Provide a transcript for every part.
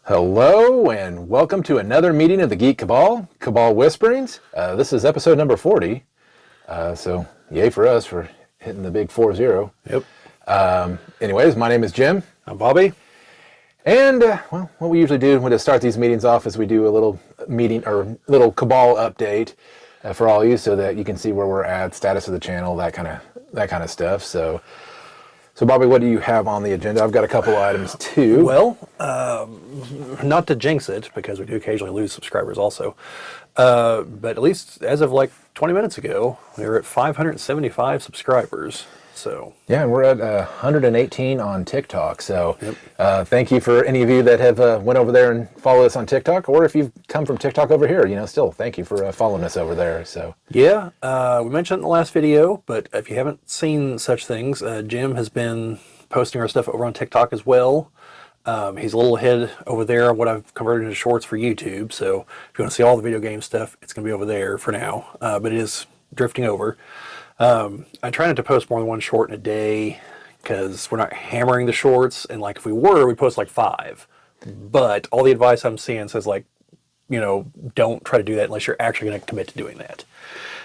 Hello and welcome to another meeting of the Geek Cabal, Cabal Whisperings. This is episode number 40, so yay for us for hitting the big 40. Yep. Anyways, my name is Jim. I'm Bobbie. And, well, what we usually do when to start these meetings off is we do a little meeting or little Cabal update for all you so that you can see where we're at, status of the channel, that kind of stuff. So Bobbie, what do you have on the agenda? I've got a couple items too. Well, not to jinx it, because we do occasionally lose subscribers also, but at least as of like 20 minutes ago, we were at 575 subscribers. So yeah, and we're at 118 on TikTok. So Yep. Thank you for any of you that have went over there and followed us on TikTok, or if you've come from TikTok over here, still thank you for following us over there. So yeah, we mentioned it in the last video, but if you haven't seen such things, Jim has been posting our stuff over on TikTok as well. He's a little ahead over there on what I've converted into shorts for YouTube. So if you want to see all the video game stuff, it's going to be over there for now, but it is drifting over. I try not to post more than one short in a day because we're not hammering the shorts, and like if we were, we'd post like 5. But all the advice I'm seeing says like, don't try to do that unless you're actually going to commit to doing that.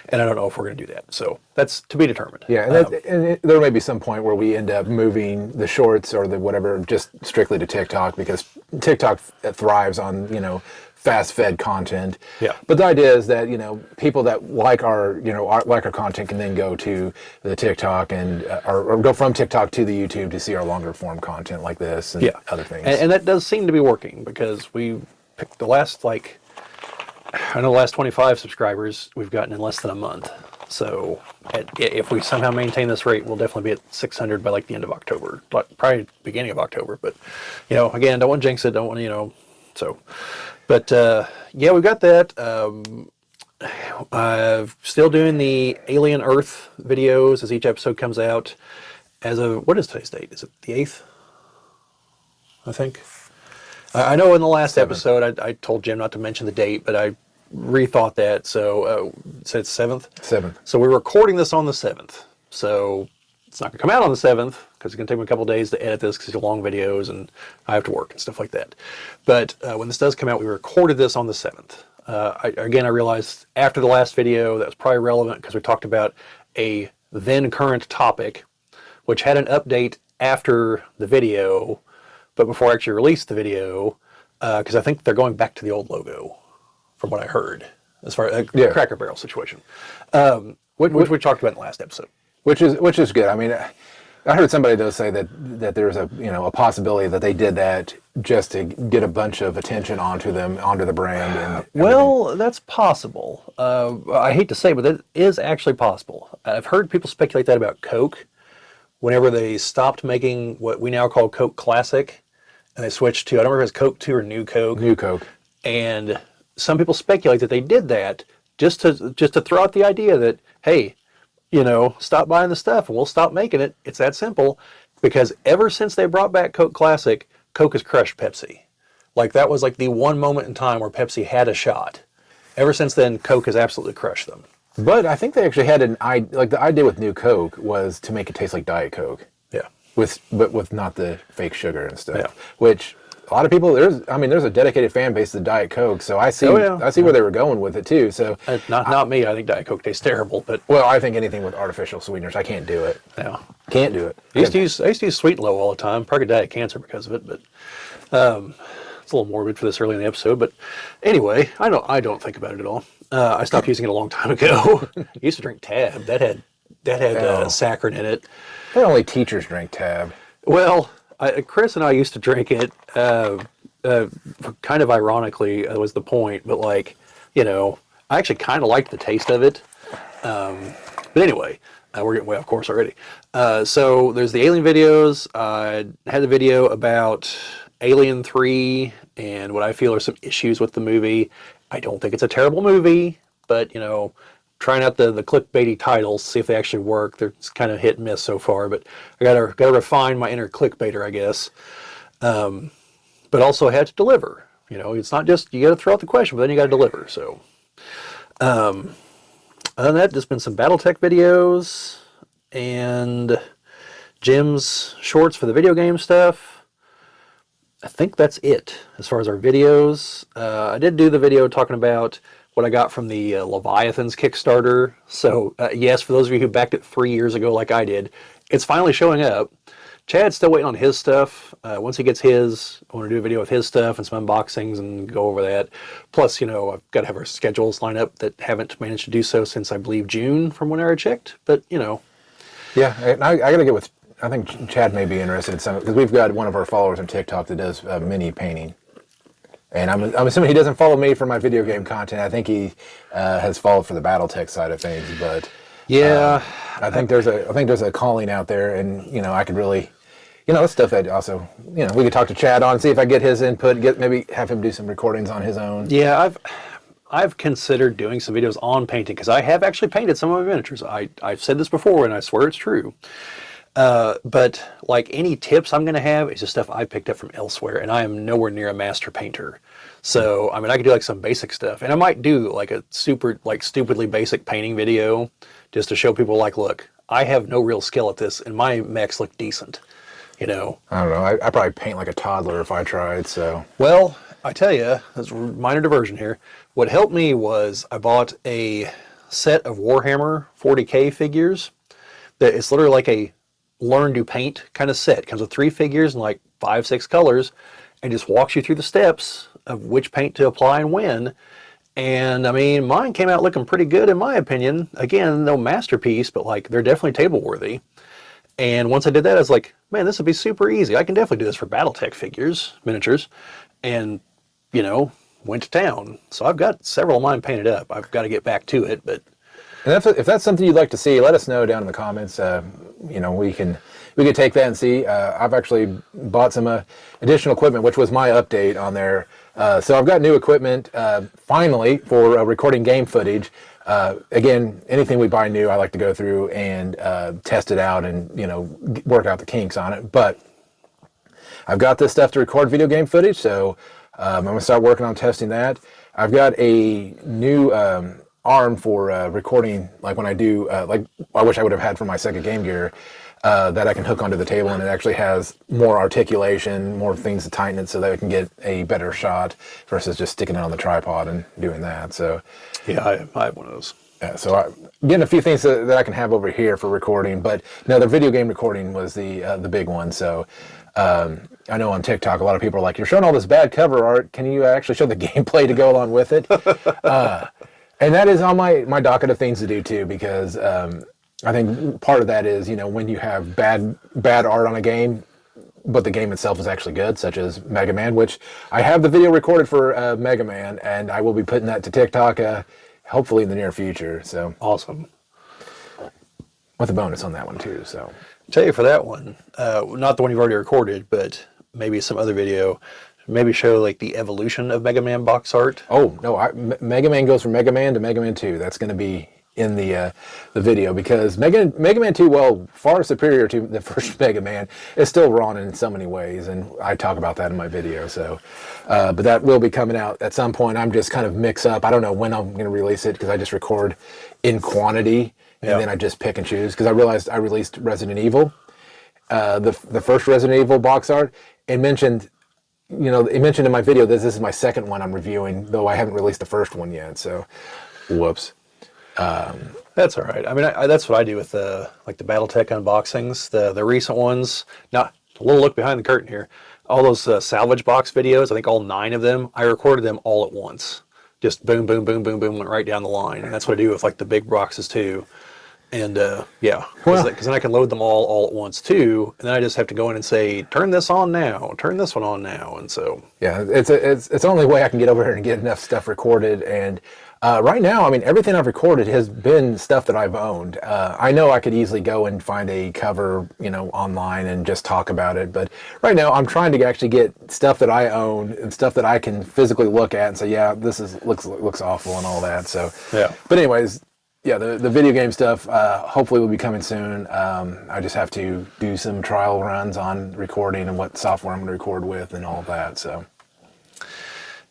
And I don't know if we're going to do that. So that's to be determined. yeah, and there may be some point where we end up moving the shorts or the whatever just strictly to TikTok, because TikTok thrives on fast-fed content. Yeah. But the idea is that people that like our like our content can then go to the TikTok and or go from TikTok to the YouTube to see our longer form content like this and other things. And that does seem to be working, because we picked the last the last 25 subscribers we've gotten in less than a month. So if we somehow maintain this rate, we'll definitely be at 600 by like the end of October, probably beginning of October. But again, don't want to jinx it. Don't want so. But yeah, we've got that. I'm still doing the Alien Earth videos as each episode comes out. As of, what is today's date? Is it the 8th? I think. I know in the last 7th. episode I told Jim not to mention the date, but I rethought that. So it's 7th? 7th. So we're recording this on the 7th. So it's not going to come out on the 7th, because it's going to take me a couple days to edit this, because these are long videos and I have to work and stuff like that. But when this does come out, we recorded this on the 7th. I realized after the last video that was probably relevant, because we talked about a then current topic, which had an update after the video, but before I actually released the video, because I think they're going back to the old logo, from what I heard, as far as Cracker Barrel situation, which we talked about in the last episode. Which is good. I mean, I heard somebody though say that there's a possibility that they did that just to get a bunch of attention onto the brand. And well, that's possible. I hate to say, but that is actually possible. I've heard people speculate that about Coke. Whenever they stopped making what we now call Coke Classic, and they switched to, I don't remember if it was Coke 2 or New Coke. New Coke. And some people speculate that they did that just to throw out the idea that, hey, stop buying the stuff and we'll stop making it. It's that simple. Because ever since they brought back Coke Classic, Coke has crushed Pepsi. Like, that was like the one moment in time where Pepsi had a shot. Ever since then, Coke has absolutely crushed them. But I think they actually had the idea with New Coke was to make it taste like Diet Coke. Yeah. But with not the fake sugar and stuff. Yeah. Which a lot of people, there's a dedicated fan base to Diet Coke, so I see where they were going with it too. So not me. I think Diet Coke tastes terrible, but I think anything with artificial sweeteners, I can't do it. Yeah. Can't do it. I used to use Sweet and Low all the time. Probably diet cancer because of it, but it's a little morbid for this early in the episode. But anyway, I don't think about it at all. I stopped using it a long time ago. I used to drink Tab. That had saccharin in it. But only teachers drink Tab. Well, Chris and I used to drink it. Kind of ironically was the point, but I actually kind of liked the taste of it. But anyway, we're getting way off course already. So there's the Alien videos. I had the video about Alien 3 and what I feel are some issues with the movie. I don't think it's a terrible movie, but trying out the clickbaity titles, see if they actually work. They're kind of hit and miss so far, but I gotta refine my inner clickbaiter, I guess. But also I had to deliver. It's not just you gotta throw out the question, but then you gotta deliver. So other than that, there's been some BattleTech videos and Jim's shorts for the video game stuff. I think that's it as far as our videos. I did do the video talking about what I got from the Leviathans Kickstarter. So yes, for those of you who backed it 3 years ago like I did, it's finally showing up. Chad's still waiting on his stuff. Once he gets his, I want to do a video with his stuff and some unboxings and go over that. Plus, you know, I've got to have our schedules lined up that haven't managed to do so since I believe June from when I checked. But, you know. Yeah, and I got to get with, I think Chad may be interested in some, because we've got one of our followers on TikTok that does mini painting. And I'm assuming he doesn't follow me for my video game content. I think he has followed for the BattleTech side of things, but yeah, I think there's a calling out there, and you know I could really, you know, that's stuff that also, you know, we could talk to Chad on, see if I get his input, maybe have him do some recordings on his own. Yeah, I've considered doing some videos on painting because I have actually painted some of my miniatures. I've said this before, and I swear it's true. But like any tips I'm going to have is just stuff I picked up from elsewhere, and I am nowhere near a master painter. So, I mean, I could do like some basic stuff, and I might do like a super, like stupidly basic painting video just to show people like, look, I have no real skill at this, and my mechs look decent, you know? I don't know. I probably paint like a toddler if I tried, so. Well, I tell you, there's a minor diversion here. What helped me was I bought a set of Warhammer 40K figures that it's literally like a learn to paint kind of set. It comes with 3 figures and like 5, 6 colors and just walks you through the steps of which paint to apply and when. And I mean, mine came out looking pretty good in my opinion. Again, no masterpiece, but like they're definitely table worthy. And once I did that, I was like, man, this would be super easy. I can definitely do this for BattleTech figures, miniatures. And, you know, went to town. So I've got several of mine painted up. I've got to get back to it, but. And if that's something you'd like to see, let us know down in the comments. You know, we can take that and see. I've actually bought some additional equipment, which was my update on there. So I've got new equipment finally for recording game footage. Again, anything we buy new, I like to go through and test it out and, you know, work out the kinks on it. But I've got this stuff to record video game footage, so I'm going to start working on testing that. I've got a new arm for recording, like when I do, like I wish I would have had for my second Game Gear, that I can hook onto the table, and it actually has more articulation, more things to tighten it so that I can get a better shot versus just sticking it on the tripod and doing that. So yeah, I have one of those. Yeah, so I'm getting a few things that I can have over here for recording, but no, the video game recording was the big one. So I know on TikTok a lot of people are like, "You're showing all this bad cover art. Can you actually show the gameplay to go along with it?" And that is on my docket of things to do too, because I think part of that is, you know, when you have bad art on a game, but the game itself is actually good, such as Mega Man, which I have the video recorded for Mega Man, and I will be putting that to TikTok hopefully in the near future. So awesome. With a bonus on that one too. So tell you for that one, not the one you've already recorded, but maybe some other video. Maybe show like the evolution of Mega Man box art. Oh no, Mega Man goes from Mega Man to Mega Man 2. That's going to be in the video, because Mega Man 2, well, far superior to the first Mega Man, is still wrong in so many ways, and I talk about that in my video. So, but that will be coming out at some point. I'm just kind of mix up. I don't know when I'm going to release it, because I just record in quantity, and then I just pick and choose. Because I realized I released Resident Evil, the first Resident Evil box art, and mentioned. You know, it mentioned in my video that this is my second one I'm reviewing, though I haven't released the first one yet. So, whoops. That's all right. I mean, that's what I do with like the BattleTech unboxings, the recent ones. Now, a little look behind the curtain here. All those salvage box videos, I think all 9 of them, I recorded them all at once. Just boom, boom, boom, boom, boom, went right down the line. And that's what I do with like the big boxes too. And yeah, because then I can load them all at once too, and then I just have to go in and say, turn this on now, turn this one on now, and so yeah, it's the only way I can get over here and get enough stuff recorded. And right now, I mean, everything I've recorded has been stuff that I've owned. I know I could easily go and find a cover, you know, online and just talk about it, but right now I'm trying to actually get stuff that I own and stuff that I can physically look at and say, yeah, this looks awful and all that. So yeah, but anyways. Yeah, the video game stuff hopefully will be coming soon. I just have to do some trial runs on recording and what software I'm going to record with and all of that. So,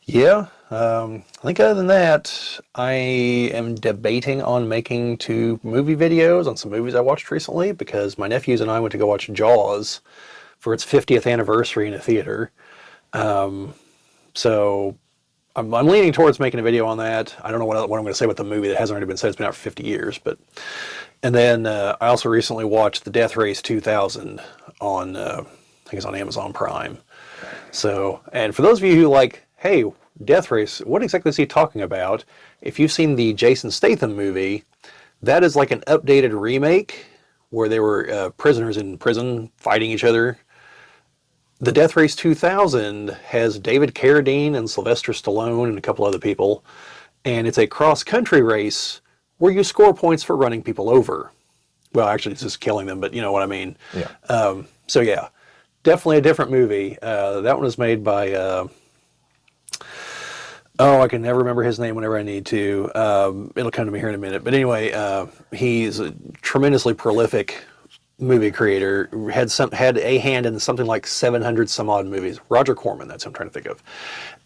yeah, I think other than that, I am debating on making 2 movie videos on some movies I watched recently, because my nephews and I went to go watch Jaws for its 50th anniversary in a theater. So I'm leaning towards making a video on that. I don't know what I'm going to say about the movie that hasn't already been said. It's been out for 50 years. And then I also recently watched the Death Race 2000 on, I think it's on Amazon Prime. So, and for those of you who like, hey, Death Race, what exactly is he talking about? If you've seen the Jason Statham movie, that is like an updated remake where they were prisoners in prison fighting each other. The Death Race 2000 has David Carradine and Sylvester Stallone and a couple other people, and it's a cross-country race where you score points for running people over. Well, actually, it's just killing them, but you know what I mean. Yeah. So yeah, definitely a different movie. That one was made by, I can never remember his name whenever I need to. It'll come to me here in a minute. But anyway, he's a tremendously prolific movie creator, had a hand in something like 700 some odd movies. Roger Corman, that's who I'm trying to think of.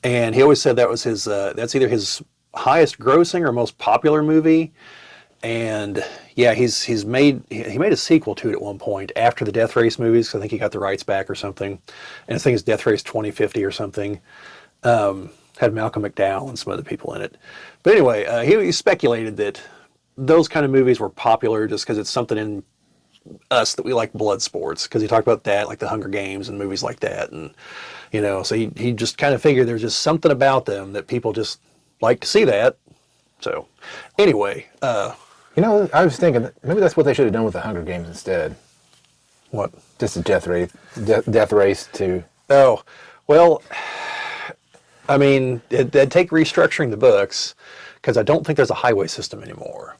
And he always said that was his, that's either his highest grossing or most popular movie. And yeah, he made a sequel to it at one point after the Death Race movies, 'cause I think he got the rights back or something. And I think it's Death Race 2050 or something. Had Malcolm McDowell and some other people in it. But anyway, he speculated that those kind of movies were popular just because it's something in us that we like blood sports, because he talked about that, like the Hunger Games and movies like that. And, you know, so he just kind of figured there's just something about them that people just like to see that. So anyway, You know, I was thinking that maybe that's what they should have done with the Hunger Games instead. what? Just a death race to. Oh, well, I mean, it'd take restructuring the books, because I don't think there's a highway system anymore.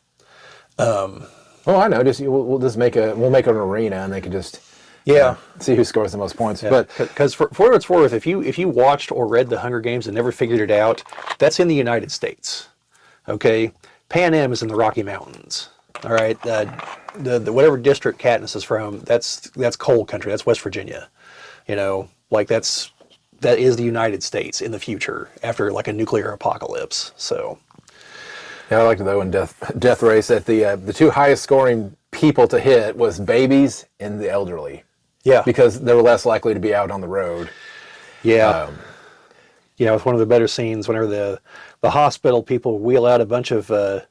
Oh, I know. We'll just make an arena, and they can just see who scores the most points. Yeah. But Because for what it's worth, if you watched or read the Hunger Games and never figured it out, that's in the United States. Okay, Pan Am is in the Rocky Mountains. All right, the whatever district Katniss is from, that's coal country. That's West Virginia. You know, like that is the United States in the future after like a nuclear apocalypse. So. yeah, I liked it though in Death Race that the two highest scoring people to hit was babies and the elderly. Yeah. Because they were less likely to be out on the road. Yeah. Yeah, it was one of the better scenes whenever the hospital people wheel out a bunch of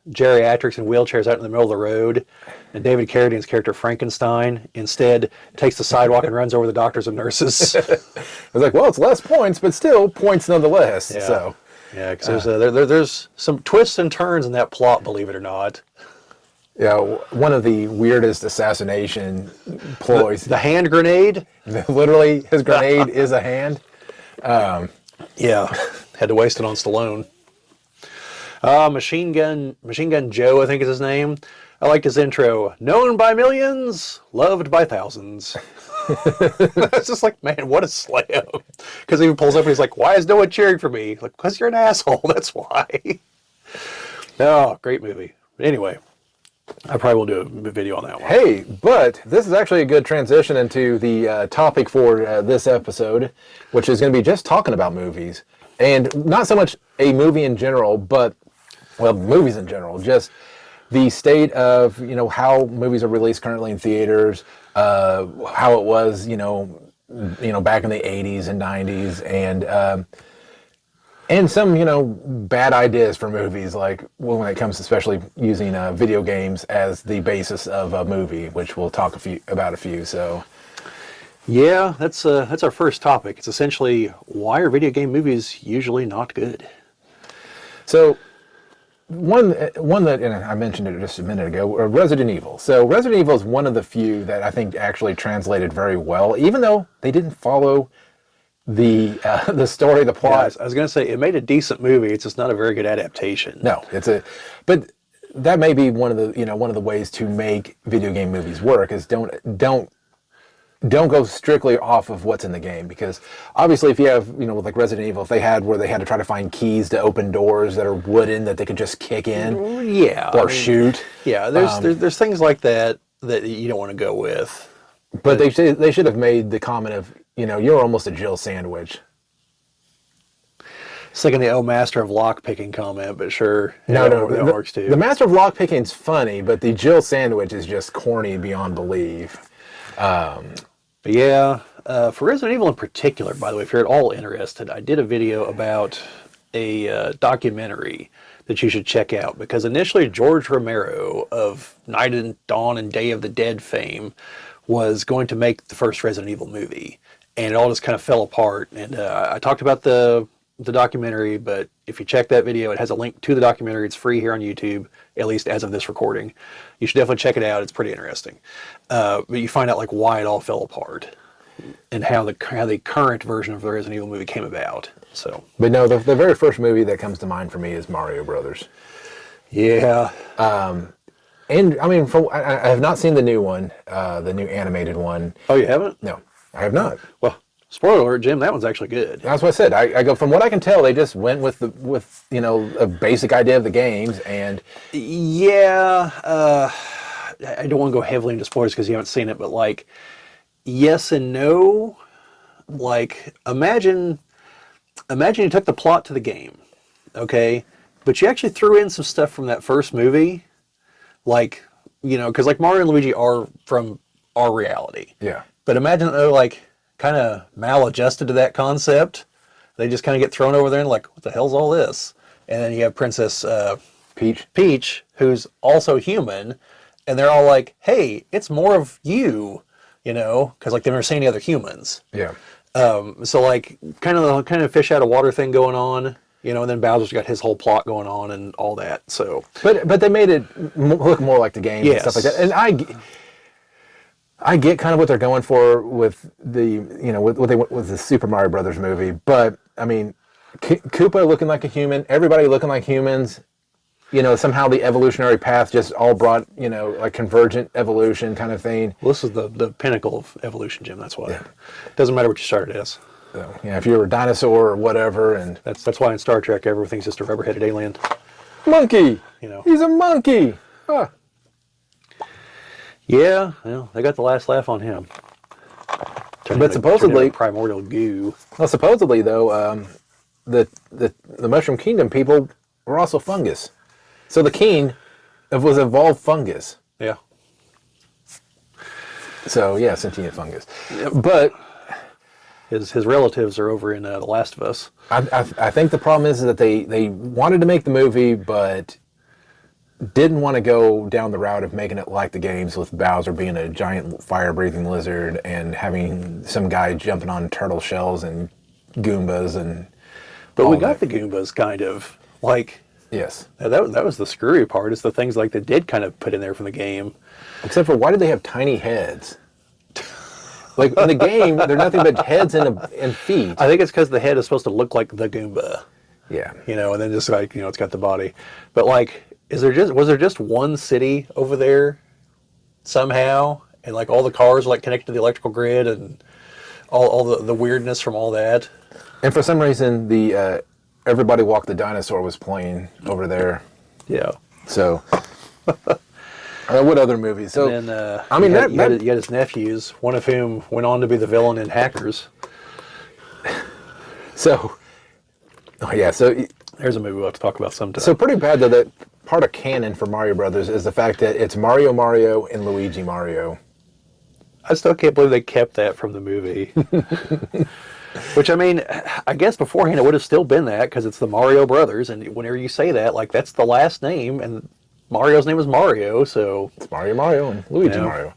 geriatrics in wheelchairs out in the middle of the road, and David Carradine's character Frankenstein instead takes the sidewalk and runs over the doctors and nurses. I was like, well, it's less points, but still points nonetheless. Yeah. So. Yeah, because there's some twists and turns in that plot, believe it or not. Yeah, one of the weirdest assassination ploys. The hand grenade? Literally, his grenade is a hand. Yeah, had to waste it on Stallone. Machine Gun Joe, I think is his name. I liked his intro. Known by millions, loved by thousands. It's just like, man, what a slam. Because he pulls up and he's like, why is no one cheering for me? Like, because you're an asshole, that's why. Oh, great movie. But anyway, I probably will do a video on that one. Hey, but this is actually a good transition into the topic for this episode, which is going to be just talking about movies. And not so much a movie in general, but, well, movies in general. Just the state of, how movies are released currently in theaters, how it was, back in the 80s and 90s, and some, bad ideas for movies, like when it comes to especially using video games as the basis of a movie, which we'll talk about a few. So, yeah, that's our first topic. It's essentially, why are video game movies usually not good? So, one that, and I mentioned it just a minute ago, Resident Evil. So Resident Evil is one of the few that I think actually translated very well, even though they didn't follow the story, the plot. Yeah, I was going to say, it made a decent movie. It's just not a very good adaptation. No, but that may be one of the ways to make video game movies work is don't go strictly off of what's in the game, because obviously if you have, with like Resident Evil, if they had to try to find keys to open doors that are wooden that they could just kick in, yeah, or shoot. Yeah, there's things like that you don't want to go with. But they should have made the comment of, you're almost a Jill sandwich. It's like in the Master of Lockpicking comment, but sure. No, that works too. The Master of Lockpicking's funny, but the Jill sandwich is just corny beyond belief. But yeah, for Resident Evil in particular, by the way, if you're at all interested, I did a video about a documentary that you should check out, because initially George Romero of Night and Dawn and Day of the Dead fame was going to make the first Resident Evil movie, and it all just kind of fell apart. And I talked about the documentary, but if you check that video, it has a link to the documentary. It's free here on YouTube, at least as of this recording. You should definitely check it out. It's pretty interesting. But you find out like why it all fell apart and how the current version of the Resident Evil movie came about. So, but no, the very first movie that comes to mind for me is Mario Brothers. yeah. And I mean, I have not seen the new one, the new animated one. Oh, you haven't? No, I have not. Well, spoiler alert, Jim, that one's actually good. That's what I said. I go, from what I can tell, they just went with a basic idea of the games, and Yeah. I don't want to go heavily into spoilers because you haven't seen it, but like, yes and no. Like, imagine you took the plot to the game, okay, but you actually threw in some stuff from that first movie, like, because like Mario and Luigi are from our reality. yeah, But imagine they're like kind of maladjusted to that concept. They just kind of get thrown over there and like, what the hell's all this? And then you have Princess Peach, who's also human, and they're all like, hey, it's more of you, because like they've never seen any other humans. yeah. So like kind of fish out of water thing going on, and then Bowser's got his whole plot going on and all that. So, But they made it look more like the game and stuff like that. And I get kind of what they're going for with the with the Super Mario Brothers movie. But I mean, Koopa looking like a human, everybody looking like humans. Somehow the evolutionary path just all brought like convergent evolution kind of thing. well, this is the pinnacle of evolution, Jim. That's why. It doesn't matter what you started as. So, if you were a dinosaur or whatever, and That's why in Star Trek everything's just a rubber-headed alien. monkey, he's a monkey. Huh. Yeah, well, they got the last laugh on him. But supposedly, primordial goo. well, supposedly though, the Mushroom Kingdom people were also fungus. So the king was evolved fungus. Yeah. So yeah, sentient fungus. Yep. But his relatives are over in The Last of Us. I think the problem is that they wanted to make the movie, but didn't want to go down the route of making it like the games, with Bowser being a giant fire-breathing lizard and having some guy jumping on turtle shells and Goombas and. But we got the Goombas kind of like. Yes. That was the screwy part. It's the things like they did kind of put in there from the game. Except for, why did they have tiny heads? Like in the game, they're nothing but heads and feet. I think it's because the head is supposed to look like the Goomba. Yeah. And then just like, it's got the body. But like, was there just one city over there somehow? And like all the cars were like connected to the electrical grid and all the weirdness from all that? And for some reason, the Everybody Walk the Dinosaur was playing over there. Yeah. So, what other movies? So, And then, I mean, you had his nephews, one of whom went on to be the villain in Hackers. So, so there's a movie we'll have to talk about sometime. So pretty bad though that part of canon for Mario Brothers is the fact that it's Mario and Luigi Mario. I still can't believe they kept that from the movie. Which, I mean, I guess beforehand it would have still been that, because it's the Mario Brothers, and whenever you say that, like, that's the last name, and Mario's name is Mario, so... It's Mario and Luigi Mario.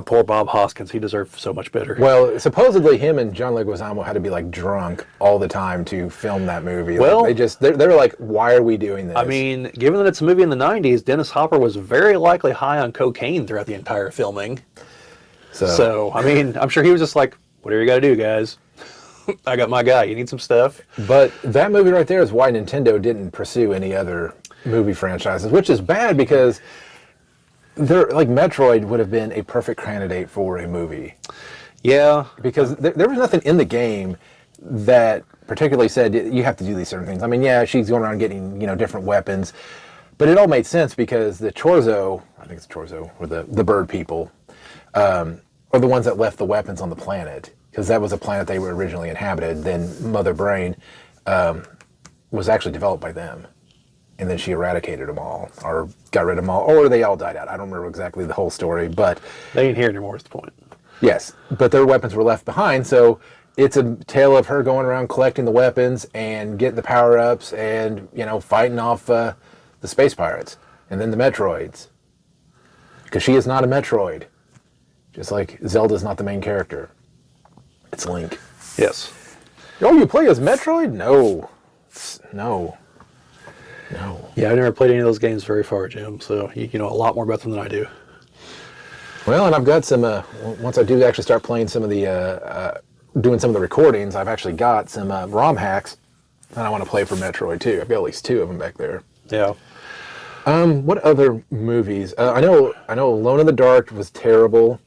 Poor Bob Hoskins, he deserved so much better. Well, supposedly him and John Leguizamo had to be, like, drunk all the time to film that movie. Well... Like, they're like, why are we doing this? I mean, given that it's a movie in the 90s, Dennis Hopper was very likely high on cocaine throughout the entire filming. So I mean, I'm sure he was just like, whatever you gotta do, guys. I got my guy. You need some stuff. But that movie right there is why Nintendo didn't pursue any other movie franchises, which is bad, because Metroid would have been a perfect candidate for a movie. Yeah. Because there was nothing in the game that particularly said you have to do these certain things. I mean, yeah, she's going around getting, different weapons, but it all made sense because the Chorzo, I think it's Chorzo, or the bird people, are the ones that left the weapons on the planet, because that was a planet they were originally inhabited. Then Mother Brain was actually developed by them, and then she eradicated them all, or got rid of them all, or they all died out. I don't remember exactly the whole story, but they ain't here anymore is the point. Yes, but their weapons were left behind, so it's a tale of her going around collecting the weapons and getting the power-ups and, fighting off the space pirates and then the Metroids. Because she is not a Metroid. Just like Zelda's not the main character. It's Link. Yes. Oh, you play as Metroid? No. No. Yeah, I've never played any of those games very far, Jim, so you know a lot more about them than I do. Well, and I've got some, once I do actually start playing some of the, doing some of the recordings, I've actually got some ROM hacks that I want to play for Metroid too. I've got at least 2 of them back there. Yeah. What other movies? I know Alone in the Dark was terrible.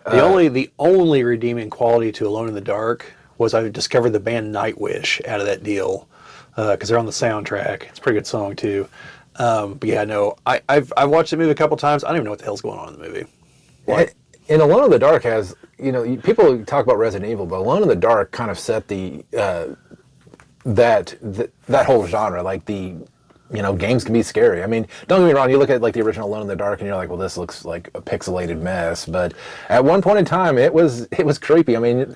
The only redeeming quality to Alone in the Dark was I discovered the band Nightwish out of that deal, because they're on the soundtrack. It's a pretty good song too. But yeah, no, I've watched the movie a couple times. I don't even know what the hell's going on in the movie. And Alone in the Dark has, people talk about Resident Evil, but Alone in the Dark kind of set the that whole genre. Like games can be scary. I mean, don't get me wrong. You look at like the original Alone in the Dark, and you're like, well, this looks like a pixelated mess. But at one point in time, it was creepy. I mean,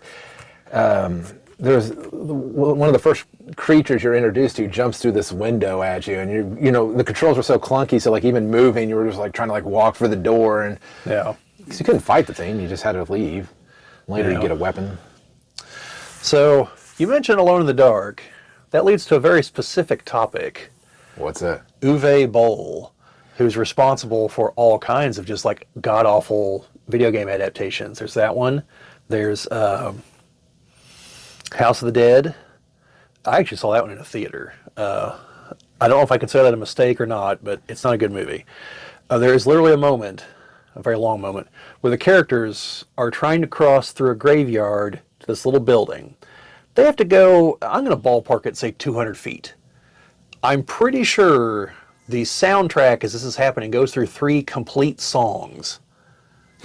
there's one of the first creatures you're introduced to jumps through this window at you, and the controls were so clunky. So like even moving, you were just like trying to like walk for the door, and yeah, because you couldn't fight the thing, you just had to leave. Later, you get a weapon. So you mentioned Alone in the Dark. That leads to a very specific topic. What's that? Uwe Boll, who's responsible for all kinds of just like god-awful video game adaptations. There's that one. There's House of the Dead. I actually saw that one in a theater. I don't know if I consider that a mistake or not, but it's not a good movie. There is literally a moment, a very long moment, where the characters are trying to cross through a graveyard to this little building. They have to go, I'm going to ballpark it, say 200 feet. I'm pretty sure the soundtrack as this is happening goes through 3 complete songs,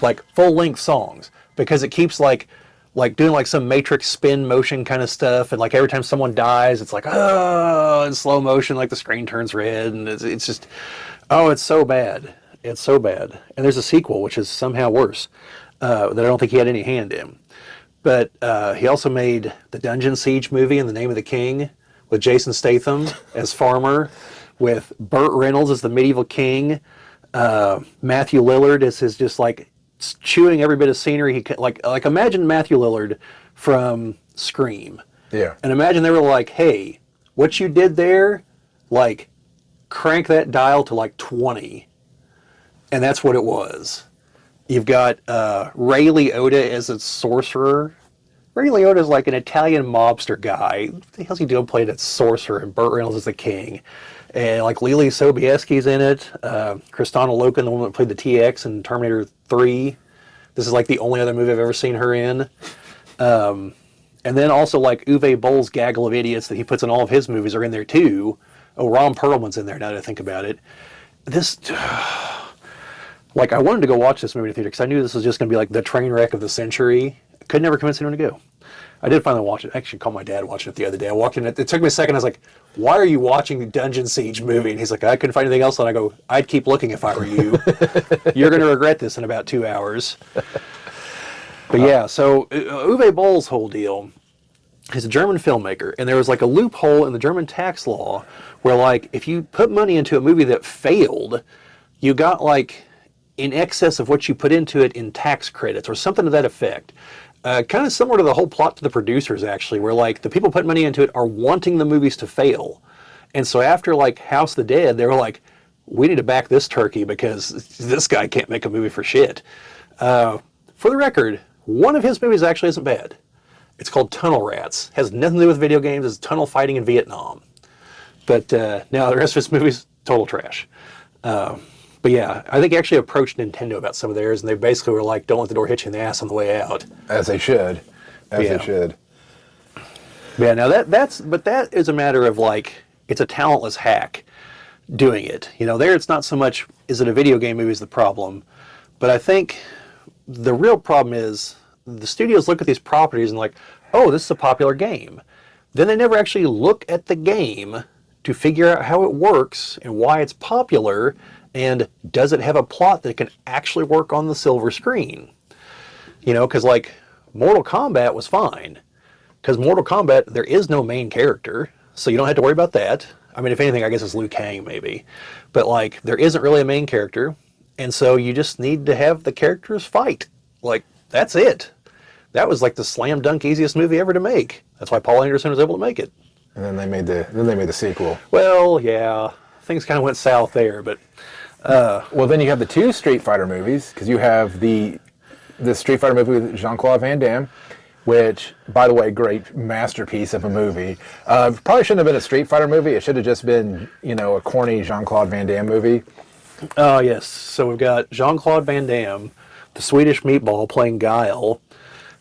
like full-length songs, because it keeps like doing like some Matrix spin motion kind of stuff, and like every time someone dies, it's like in slow motion, like the screen turns red, and it's just, it's so bad, it's so bad. And there's a sequel which is somehow worse that I don't think he had any hand in, but he also made the Dungeon Siege movie In the Name of the King, with Jason Statham as Farmer, with Burt Reynolds as the medieval king, Matthew Lillard as his just like chewing every bit of scenery he could. Like imagine Matthew Lillard from Scream. Yeah. And imagine they were like, hey, what you did there, like crank that dial to like 20. And that's what it was. You've got Ray Liotta as a sorcerer. Ray Liotta is like an Italian mobster guy. What the hell's he doing playing that sorcerer? And Burt Reynolds is the king. And like Lily Sobieski's in it. Kristana Loken, the woman that played the TX in Terminator 3. This is like the only other movie I've ever seen her in. And then also like Uwe Boll's gaggle of idiots that he puts in all of his movies are in there too. Oh, Ron Perlman's in there now that I think about it. This... Like, I wanted to go watch this movie in the theater because I knew this was just going to be like the train wreck of the century. I could never convince anyone to go. I did finally watch it. I actually called my dad watching it the other day. I walked in, it took me a second. I was like, why are you watching the Dungeon Siege movie? And he's like, I couldn't find anything else. And I go, I'd keep looking if I were you. You're going to regret this in about 2 hours. But yeah, so Uwe Boll's whole deal, he's a German filmmaker. And there was like a loophole in the German tax law where like, if you put money into a movie that failed, you got like in excess of what you put into it in tax credits or something to that effect. Kind of similar to the whole plot to The Producers, actually, where like the people putting money into it are wanting the movies to fail. And so after like House of the Dead, they were like, we need to back this turkey because this guy can't make a movie for shit. For the record, one of his movies actually isn't bad. It's called Tunnel Rats. Has nothing to do with video games. It's tunnel fighting in Vietnam. But now the rest of his movies, total trash. But yeah, I think he actually approached Nintendo about some of theirs, and they basically were like, don't let the door hit you in the ass on the way out. As they should. They should. Yeah, now that is a matter of like, it's a talentless hack doing it. You know, there it's not so much, is it a video game movie is the problem, but I think the real problem is the studios look at these properties and like, oh, this is a popular game. Then they never actually look at the game to figure out how it works and why it's popular. And does it have a plot that can actually work on the silver screen? You know, because like Mortal Kombat was fine. Because Mortal Kombat, there is no main character, so you don't have to worry about that. I mean, if anything, I guess it's Liu Kang maybe. But like, there isn't really a main character, and so you just need to have the characters fight. Like, that's it. That was like the slam dunk easiest movie ever to make. That's why Paul Anderson was able to make it. And then they made the sequel. Well, yeah, things kind of went south there, but Well, then you have the 2 Street Fighter movies, because you have the Street Fighter movie with Jean-Claude Van Damme, which, by the way, great masterpiece of a movie. Probably shouldn't have been a Street Fighter movie. It should have just been, a corny Jean-Claude Van Damme movie. oh yes. So we've got Jean-Claude Van Damme, the Swedish meatball playing Guile,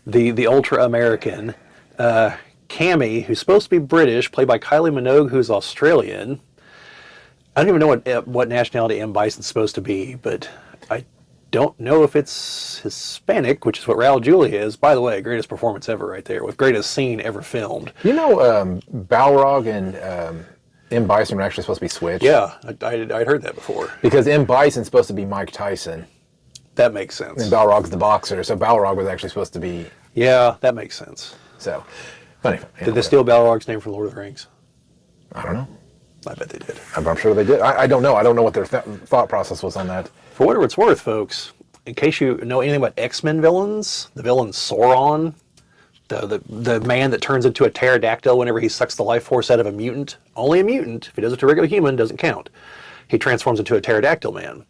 the ultra American, Cammy, who's supposed to be British, played by Kylie Minogue, who's Australian. I don't even know what nationality M. Bison's supposed to be, but I don't know if it's Hispanic, which is what Raul Julia is. By the way, greatest performance ever right there, with greatest scene ever filmed. Balrog and M. Bison were actually supposed to be switched? Yeah, I'd heard that before. Because M. Bison's supposed to be Mike Tyson. That makes sense. And Balrog's the boxer, so Balrog was actually supposed to be... Yeah, that makes sense. So, anyway. Did they steal Balrog's name from Lord of the Rings? I don't know. I bet they did. I'm sure they did. I don't know. I don't know what their thought process was on that. For whatever it's worth, folks, in case you know anything about X-Men villains, the villain Sauron, the man that turns into a pterodactyl whenever he sucks the life force out of a mutant, only a mutant, if he does it to a regular human, doesn't count. He transforms into a pterodactyl man.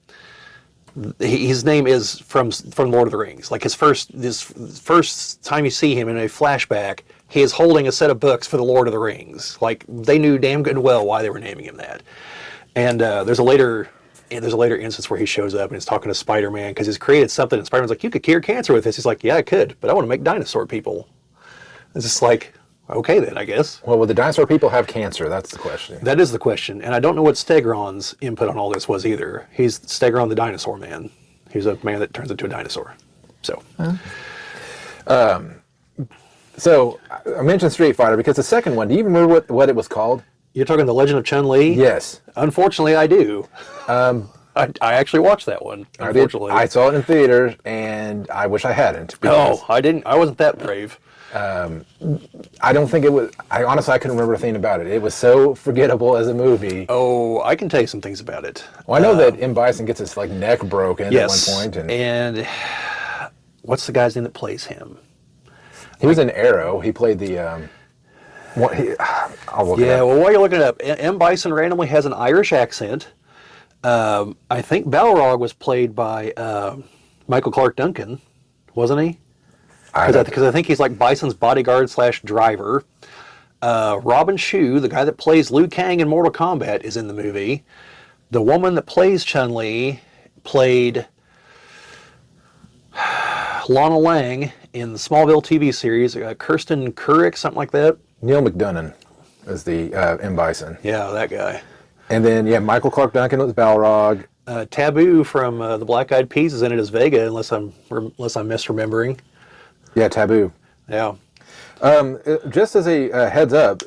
His name is from Lord of the Rings. Like his first time you see him in a flashback, he is holding a set of books for the Lord of the Rings. Like they knew damn good and well why they were naming him that. And there's a later instance where he shows up and he's talking to Spider-Man because he's created something, and Spider-Man's like, "You could cure cancer with this." He's like, "Yeah, I could, but I want to make dinosaur people." It's just like, okay then, I guess. Well, would the dinosaur people have cancer? That's the question. That is the question, and I don't know what Stegron's input on all this was either. He's Stegron the dinosaur man. He's a man that turns into a dinosaur. So. So I mentioned Street Fighter because the second one, do you remember what it was called? You're talking The Legend of Chun-Li? Yes. Unfortunately, I do. I actually watched that one, unfortunately. I saw it in theaters, and I wish I hadn't. No, I didn't. I wasn't that brave. I don't think it was... Honestly, I couldn't remember a thing about it. It was so forgettable as a movie. Oh, I can tell you some things about it. Well, I know that M. Bison gets his neck broken at one point. And what's the guy's name that plays him? He was in Arrow. He played the... I'll look it up. Well, while you're looking it up, M. Bison randomly has an Irish accent. I think Balrog was played by Michael Clark Duncan, wasn't he? Because I think he's like Bison's bodyguard / driver. Robin Shou, the guy that plays Liu Kang in Mortal Kombat, is in the movie. The woman that plays Chun-Li played Lana Lang in the Smallville TV series, Kirsten Couric, something like that. Neil McDonough is the M. Bison. Yeah, that guy. And then, Michael Clark Duncan was Balrog. Taboo from the Black Eyed Peas is in it as Vega, unless I'm misremembering. Yeah, Taboo. Yeah. Just as a heads up,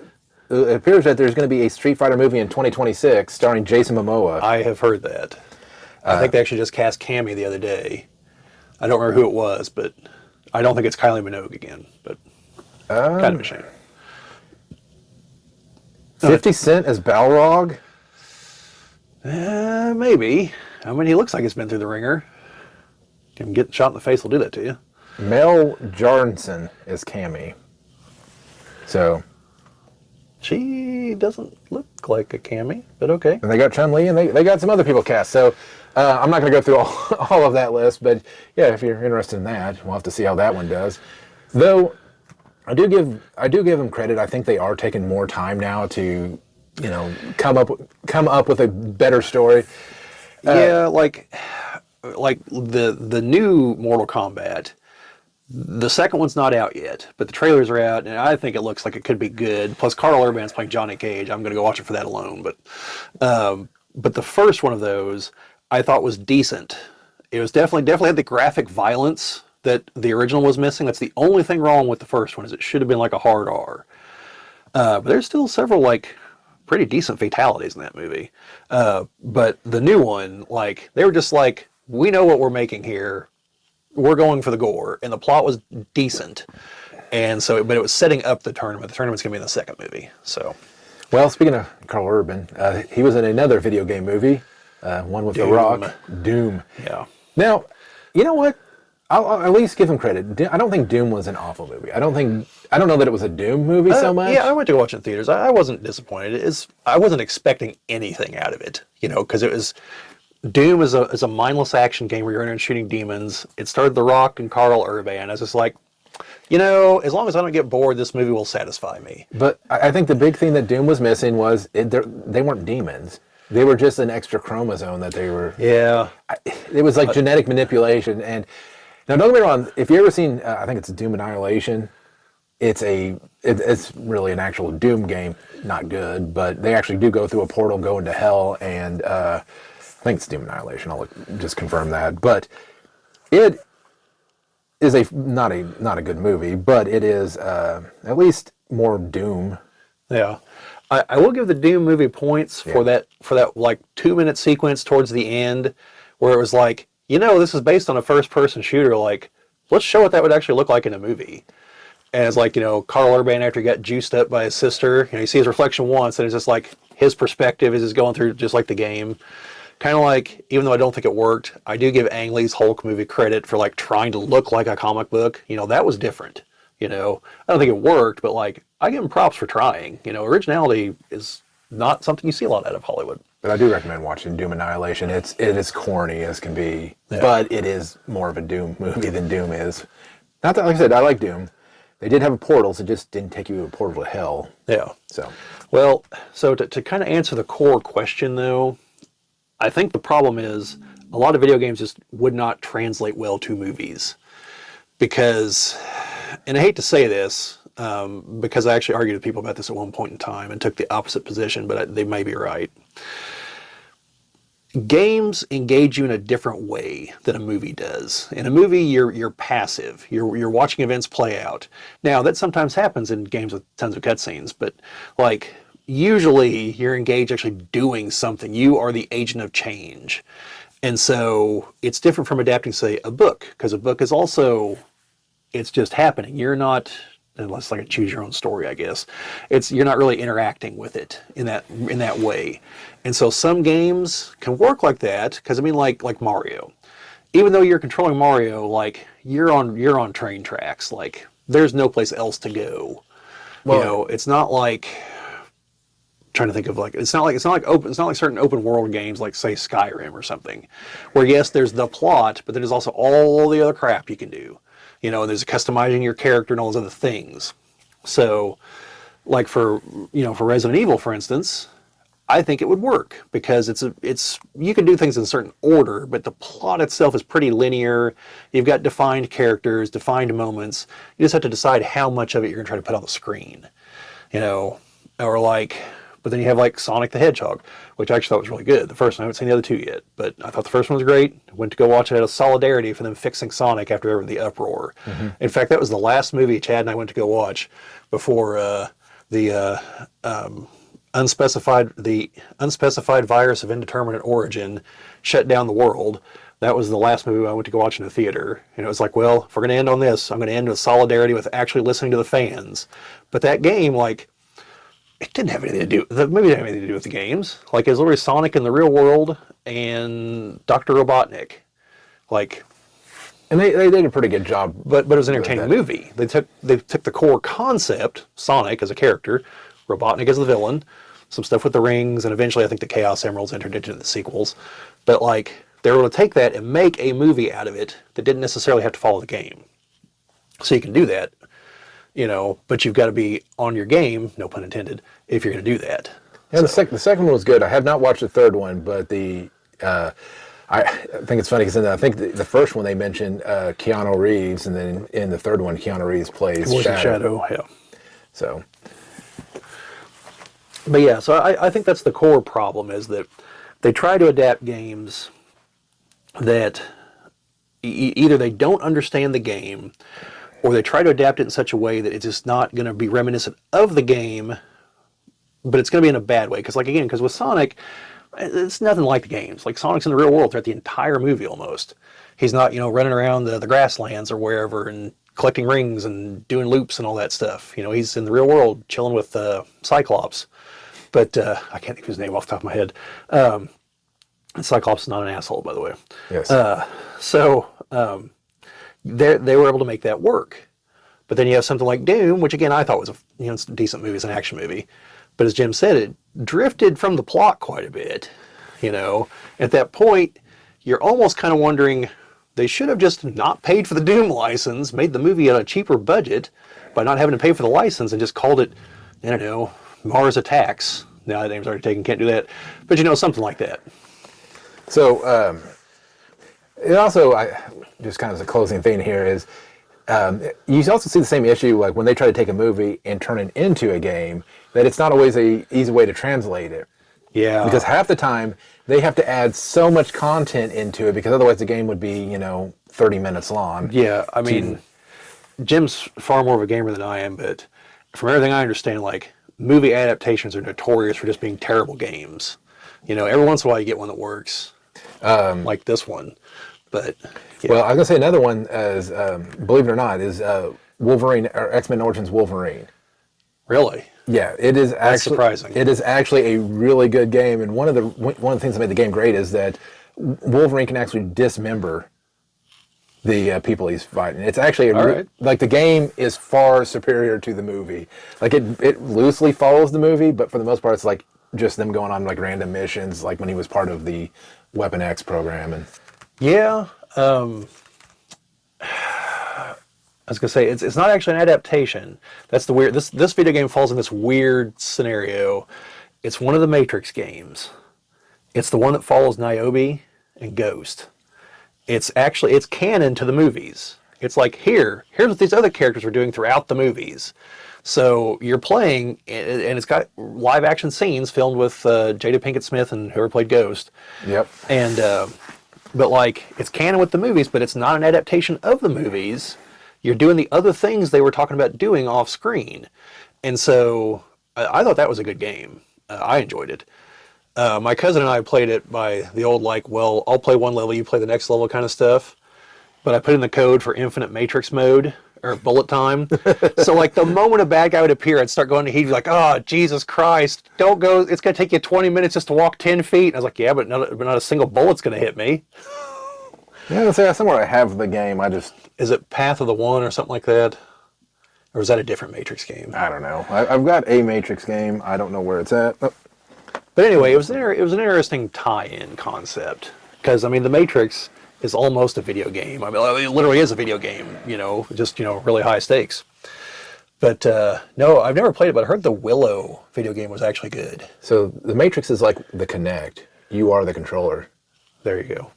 it appears that there's going to be a Street Fighter movie in 2026 starring Jason Momoa. I have heard that. I think they actually just cast Cammy the other day. I don't remember who it was, but I don't think it's Kylie Minogue again. But kind of a shame. 50 Cent as Balrog? Maybe. I mean, he looks like he's been through the ringer. Him getting shot in the face will do that to you. Mel Jarnson is Cammy. So. She doesn't look like a Cammy, but okay. And they got Chun-Li, and they got some other people cast. So I'm not going to go through all of that list, but yeah, if you're interested in that, we'll have to see how that one does. Though I do give them credit. I think they are taking more time now to, come up with a better story. Yeah, like the new Mortal Kombat. The second one's not out yet, but the trailers are out, and I think it looks like it could be good. Plus, Carl Urban's playing Johnny Cage. I'm going to go watch it for that alone. But the first one of those, I thought was decent. It was definitely had the graphic violence that the original was missing. That's the only thing wrong with the first one, is it should have been like a hard R. But there's still several pretty decent fatalities in that movie. But the new one, they were just like, we know what we're making here. we're going for the gore, and the plot was decent, and so but it was setting up the tournament. The tournament's gonna be in the second movie. So, Well, speaking of Carl Urban, he was in another video game movie, one with The Doom. Rock, Doom. yeah. Now, you know what? I'll at least give him credit. I don't think Doom was an awful movie. I don't know that it was a Doom movie so much. Yeah, I went to go watch it in theaters. I wasn't disappointed. I wasn't expecting anything out of it, because it was Doom is a mindless action game where you're in and shooting demons. It starred The Rock and Carl Urban. I was just like, as long as I don't get bored, this movie will satisfy me. But I think the big thing that Doom was missing was they weren't demons. They were just an extra chromosome that they were. Yeah. It was like genetic manipulation. And now, don't get me wrong. If you ever seen, I think it's Doom Annihilation. It's really an actual Doom game. Not good, but they actually do go through a portal, go into hell, and I think it's Doom Annihilation. I'll just confirm that. But it is not a good movie, but it is at least more Doom. Yeah. I will give the Doom movie points for that like 2-minute sequence towards the end where it was like, this is based on a first-person shooter. Like, let's show what that would actually look like in a movie. And it's like, Carl Urban, after he got juiced up by his sister, you see his reflection once, and it's just like his perspective is just going through just like the game. Kind of like, even though I don't think it worked, I do give Ang Lee's Hulk movie credit for like trying to look like a comic book. That was different. I don't think it worked, but like, I give him props for trying. Originality is not something you see a lot out of Hollywood. But I do recommend watching Doom Annihilation. It is corny as can be, but it is more of a Doom movie than Doom is. Not that, like I said, I like Doom. They did have a portal, so it just didn't take you to a portal to hell. Yeah. So, well, to kind of answer the core question, though, I think the problem is a lot of video games just would not translate well to movies. Because, and I hate to say this, because I actually argued with people about this at one point in time and took the opposite position, but they may be right. Games engage you in a different way than a movie does. In a movie, you're passive. You're watching events play out. Now, that sometimes happens in games with tons of cutscenes, but like usually you're engaged actually doing something. You are the agent of change. And so it's different from adapting, say, a book, because a book is also, it's just happening. You're not, unless like a choose your own story, I guess. You're not really interacting with it in that way. And so some games can work like that, because like Mario. Even though you're controlling Mario, like you're on train tracks. Like there's no place else to go. Well, it's not like trying to think of like it's not like certain open world games like say Skyrim or something, where yes, there's the plot, but there's also all the other crap you can do. There's customizing your character and all those other things. So, like for Resident Evil, for instance, I think it would work because it's you can do things in a certain order, but the plot itself is pretty linear. You've got defined characters, defined moments. You just have to decide how much of it you're going to try to put on the screen, or like. But then you have like Sonic the Hedgehog, which I actually thought was really good. The first one, I haven't seen the other two yet, but I thought the first one was great. Went to go watch it out of solidarity for them fixing Sonic after the uproar. Mm-hmm. In fact, that was the last movie Chad and I went to go watch before the unspecified virus of indeterminate origin shut down the world. That was the last movie I went to go watch in a theater. And it was like, well, if we're going to end on this, I'm going to end with solidarity with actually listening to the fans. But that game, like, it didn't have anything to do. The movie didn't have anything to do with the games. Like it was literally Sonic in the real world and Dr. Robotnik. Like, and they did a pretty good job. But it was an entertaining movie. They took the core concept, Sonic as a character, Robotnik as the villain, some stuff with the rings, and eventually I think the Chaos Emeralds entered into the sequels. But like they were able to take that and make a movie out of it that didn't necessarily have to follow the game. So you can do that. But you've got to be on your game, no pun intended, if you're going to do that. Yeah, so. The second one was good. I have not watched the third one, but I think it's funny because I think the first one they mentioned Keanu Reeves, and then in the third one Keanu Reeves plays Shadow. Yeah. So. But yeah, so I think that's the core problem is that they try to adapt games that either they don't understand the game, or they try to adapt it in such a way that it's just not going to be reminiscent of the game, but it's going to be in a bad way. Because with Sonic, it's nothing like the games. Like Sonic's in the real world throughout the entire movie almost. He's not, running around the grasslands or wherever and collecting rings and doing loops and all that stuff. He's in the real world chilling with Cyclops. But I can't think of his name off the top of my head. And Cyclops is not an asshole, by the way. Yes. They were able to make that work. But then you have something like Doom, which again I thought was it's a decent movie, it's an action movie. But as Jim said, it drifted from the plot quite a bit. At that point, you're almost kind of wondering, they should have just not paid for the Doom license, made the movie at a cheaper budget by not having to pay for the license, and just called it, I don't know, Mars Attacks. Now the name's already taken, can't do that. But something like that. So it also, just kind of as a closing thing here is, you also see the same issue like when they try to take a movie and turn it into a game, that it's not always a easy way to translate it. Yeah. Because half the time they have to add so much content into it because otherwise the game would be, 30 minutes long. Yeah, I mean, Jim's far more of a gamer than I am, but from everything I understand, like, movie adaptations are notorious for just being terrible games. Every once in a while you get one that works, like this one. But yeah. Well, I was gonna say another one is, believe it or not, is Wolverine or X-Men Origins Wolverine. Really? Yeah, it is. That's surprising. It is actually a really good game, and one of the things that made the game great is that Wolverine can actually dismember the people he's fighting. It's actually like the game is far superior to the movie. Like it loosely follows the movie, but for the most part, it's like just them going on like random missions, like when he was part of the Weapon X program and. Yeah, I was gonna say it's not actually an adaptation. That's the weird. This video game falls in this weird scenario. It's one of the Matrix games. It's the one that follows Niobe and Ghost. It's canon to the movies. It's like here's what these other characters were doing throughout the movies. So you're playing, and it's got live action scenes filmed with Jada Pinkett Smith and whoever played Ghost. Yep. And but like it's canon with the movies, but it's not an adaptation of the movies. You're doing the other things they were talking about doing off screen. And so I thought that was a good game. I enjoyed it. My cousin and I played it by the old I'll play one level, you play the next level kind of stuff. But I put in the code for infinite matrix mode or bullet time. So like the moment a bad guy would appear, I'd start going to he'd be like, oh, Jesus Christ, don't go. It's going to take you 20 minutes just to walk 10 feet. And I was like, yeah, but not a single bullet's going to hit me. Yeah, let's say somewhere I have the game. Is it Path of the One or something like that? Or is that a different Matrix game? I don't know. I've got a Matrix game. I don't know where it's at. Oh. But anyway, it was an interesting tie-in concept. Because, I mean, the Matrix is almost a video game. I mean, it literally is a video game, just, really high stakes. But, no, I've never played it, but I heard the Willow video game was actually good. So the Matrix is like the Kinect. You are the controller. There you go.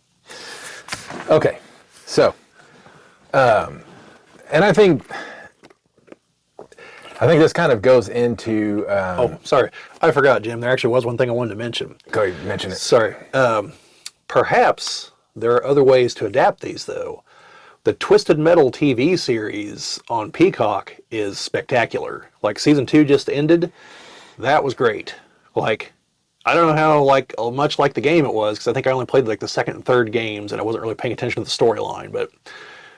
Okay, so, and I think this kind of goes into. Oh, sorry, I forgot, Jim. There actually was one thing I wanted to mention. Go ahead, mention it. Sorry. Perhaps there are other ways to adapt these, though. The Twisted Metal TV series on Peacock is spectacular. Like season 2 just ended. That was great. Like. I don't know how much like the game it was, because I think I only played like the second and third games and I wasn't really paying attention to the storyline, but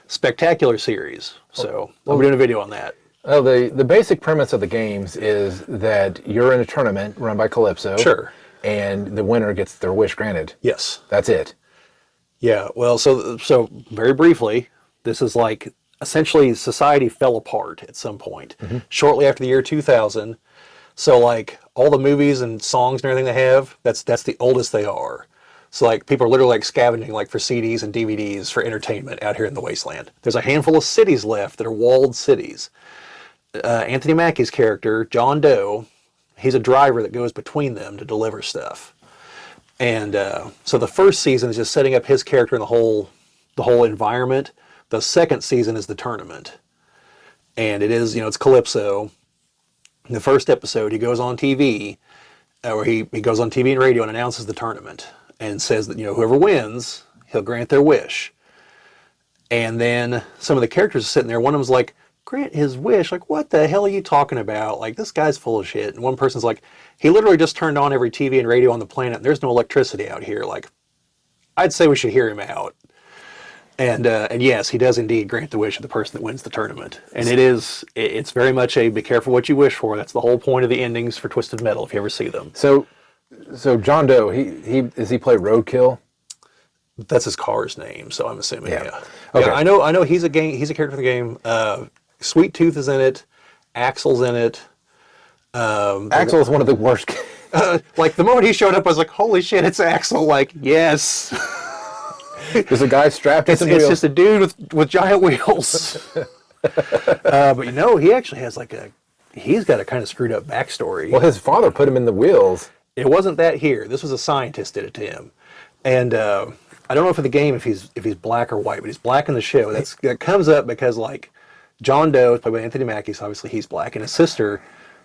spectacular series. So I'll be doing a video on that. Oh, the basic premise of the games is that you're in a tournament run by Calypso. Sure. And the winner gets their wish granted. Yes. That's it. Yeah, well, so very briefly, this is like essentially society fell apart at some point. Mm-hmm. Shortly after the year 2000. So like all the movies and songs and everything they have, that's the oldest they are. So like people are literally like scavenging like for CDs and DVDs for entertainment out here in the wasteland. There's a handful of cities left that are walled cities. Anthony Mackie's character, John Doe, he's a driver that goes between them to deliver stuff. And so the first season is just setting up his character and the whole environment. The second season is the tournament. And it is, it's Calypso. In the first episode, he goes on TV, or he goes on TV and radio and announces the tournament and says that, whoever wins, he'll grant their wish. And then some of the characters are sitting there. One of them's like, grant his wish. Like, what the hell are you talking about? Like, this guy's full of shit. And one person's like, he literally just turned on every TV and radio on the planet. And there's no electricity out here. Like, I'd say we should hear him out. And yes, he does indeed grant the wish of the person that wins the tournament. And it's very much a be careful what you wish for. That's the whole point of the endings for Twisted Metal, if you ever see them. So John Doe, he play Roadkill? That's his car's name, so I'm assuming, yeah. Okay. Yeah, I know he's a character in the game. Sweet Tooth is in it. Axel's in it. Axel is one of the worst. Like, the moment he showed up, I was like, holy shit, it's Axel. Like, yes. There's a guy strapped to some wheels. It's just a dude with giant wheels. But he actually has he's got a kind of screwed up backstory. Well, his father put him in the wheels. It wasn't that here. This was a scientist did it to him. And I don't know for the game if he's black or white, but he's black in the show. That comes up because, like, John Doe is played by Anthony Mackie, so obviously he's black, and his sister,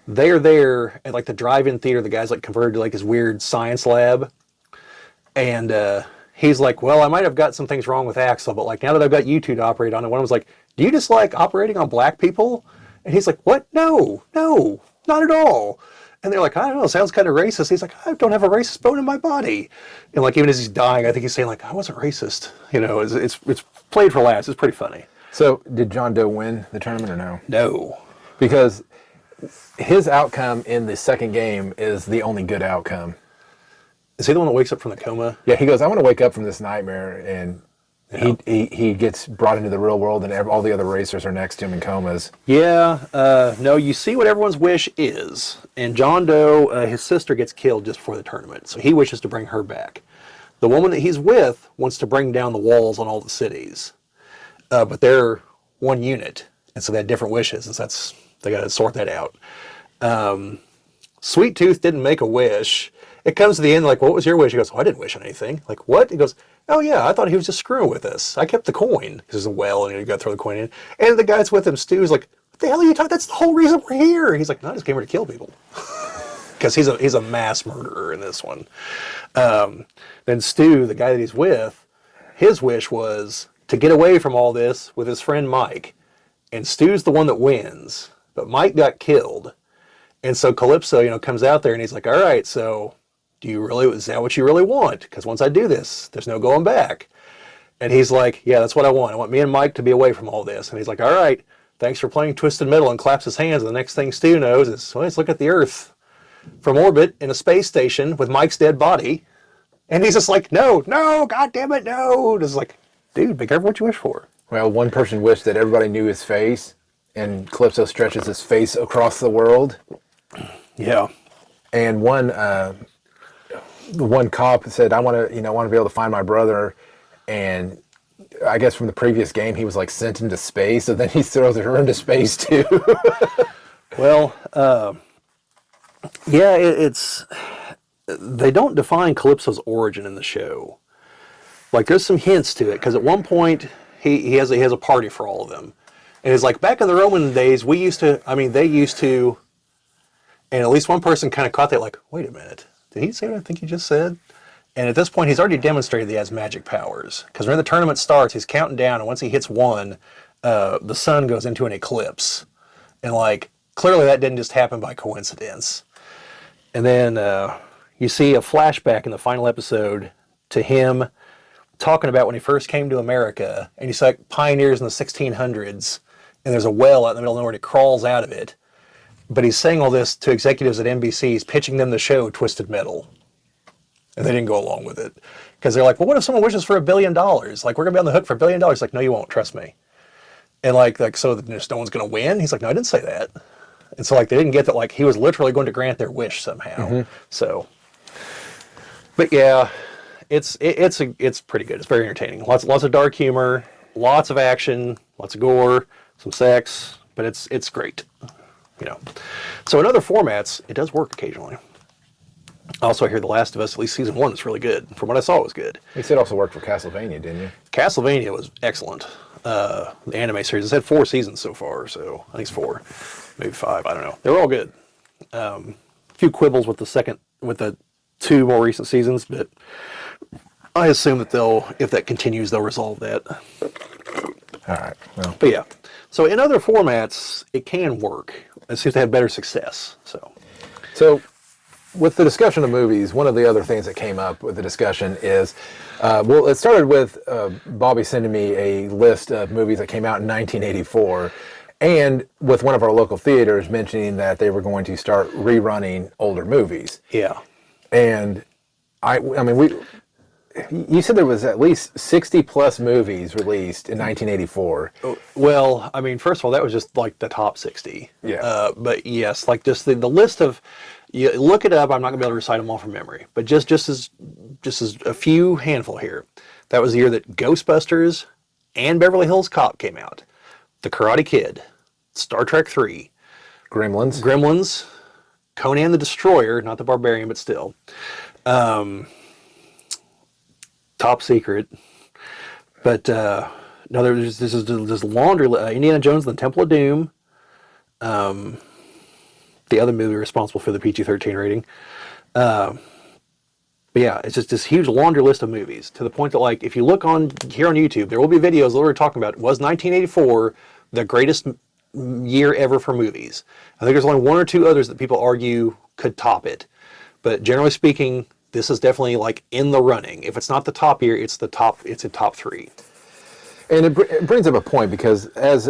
they're there at, like, the drive-in theater. The guy's, like, converted to, like, his weird science lab. And he's like, well, I might have got some things wrong with Axel, but, like, now that I've got you two to operate on it, one of them's like, do you just like operating on black people? And he's like, what? No, not at all. And they're like, I don't know, sounds kind of racist. He's like, I don't have a racist bone in my body. And, like, even as he's dying, I think he's saying, like, I wasn't racist. It's played for laughs. It's pretty funny. So did John Doe win the tournament or no? No. Because his outcome in the second game is the only good outcome. Is he the one that wakes up from the coma? Yeah, he goes, I want to wake up from this nightmare, and he gets brought into the real world, and all the other racers are next to him in comas. Yeah, no, you see what everyone's wish is. And John Doe, his sister gets killed just before the tournament, so he wishes to bring her back. The woman that he's with wants to bring down the walls on all the cities. But they're one unit, and so they had different wishes, and so they got to sort that out. Sweet Tooth didn't make a wish. It comes to the end, like, what was your wish? He goes, I didn't wish on anything. Like, what? He goes, oh, yeah, I thought he was just screwing with us. I kept the coin. Because there's a well, and you got to throw the coin in. And the guy that's with him, Stu, is like, what the hell are you talking? That's the whole reason we're here. He's like, no, I just came here to kill people. Because he's a mass murderer in this one. Then Stu, the guy that he's with, his wish was to get away from all this with his friend Mike. And Stu's the one that wins. But Mike got killed. And so Calypso, comes out there, and he's like, all right, so is that what you really want? Because once I do this, there's no going back. And he's like, yeah, that's what I want. I want me and Mike to be away from all this. And he's like, all right, thanks for playing Twisted Metal, and claps his hands. And the next thing Stu knows is, well, let's look at the Earth from orbit in a space station with Mike's dead body. And he's just like, no, God damn it, no. Just like, dude, be careful what you wish for. Well, one person wished that everybody knew his face, and Calypso stretches his face across the world. Yeah. And one cop said, I want to be able to find my brother. And I guess from the previous game, he was like sent into space. So then he throws her into space too. Well, yeah, they don't define Calypso's origin in the show. Like, there's some hints to it, because at one point he has a party for all of them. And it's like, back in the Roman days, they used to, and at least one person kind of caught that, like, wait a minute, did he say what I think he just said? And at this point, he's already demonstrated that he has magic powers. Because when the tournament starts, he's counting down, and once he hits 1, the sun goes into an eclipse. And, like, clearly that didn't just happen by coincidence. And then you see a flashback in the final episode to him talking about when he first came to America, and he's like pioneers in the 1600s, and there's a well out in the middle of nowhere, and he crawls out of it. But he's saying all this to executives at NBC. He's pitching them the show Twisted Metal. And they didn't go along with it. Because they're like, well, what if someone wishes for $1 billion? Like, we're going to be on the hook for $1 billion. Like, no, you won't. Trust me. And like so no one's going to win? He's like, no, I didn't say that. And so, like, they didn't get that, like, he was literally going to grant their wish somehow. Mm-hmm. So, but yeah, it's pretty good. It's very entertaining. Lots of dark humor, lots of action, lots of gore, some sex, but it's great. So in other formats, it does work occasionally. Also, I hear The Last of Us, at least season 1, is really good. From what I saw, it was good. You said also worked for Castlevania, didn't you? Castlevania was excellent. The anime series. It's had 4 seasons so far, so I think it's 4, maybe 5. I don't know. They were all good. A few quibbles with the 2 more recent seasons, but I assume that if that continues, they'll resolve that. All right. Well, But yeah, so in other formats, it can work. It seems to have better success. so with the discussion of movies, one of the other things that came up with the discussion is, well, it started with Bobbie sending me a list of movies that came out in 1984, and with one of our local theaters mentioning that they were going to start rerunning older movies. Yeah. And I mean, you said there was at least 60 plus movies released in 1984. Well, I mean, first of all, that was just like the top 60. Yeah. But yes, like just the list of, you look it up. I'm not gonna be able to recite them all from memory, but just as a few handful here. That was the year that Ghostbusters and Beverly Hills Cop came out. The Karate Kid, Star Trek 3, Gremlins, Conan the Destroyer, not the Barbarian, but still. Top Secret. But no, there's this laundry list. Indiana Jones and the Temple of Doom. The other movie responsible for the PG-13 rating. But yeah, it's just this huge laundry list of movies, to the point that, like, if you look on here on YouTube, there will be videos that we're talking about, was 1984 the greatest year ever for movies? I think there's only one or two others that people argue could top it. But generally speaking, this is definitely like in the running. If it's not the top year, it's a top 3. And it brings up a point, because as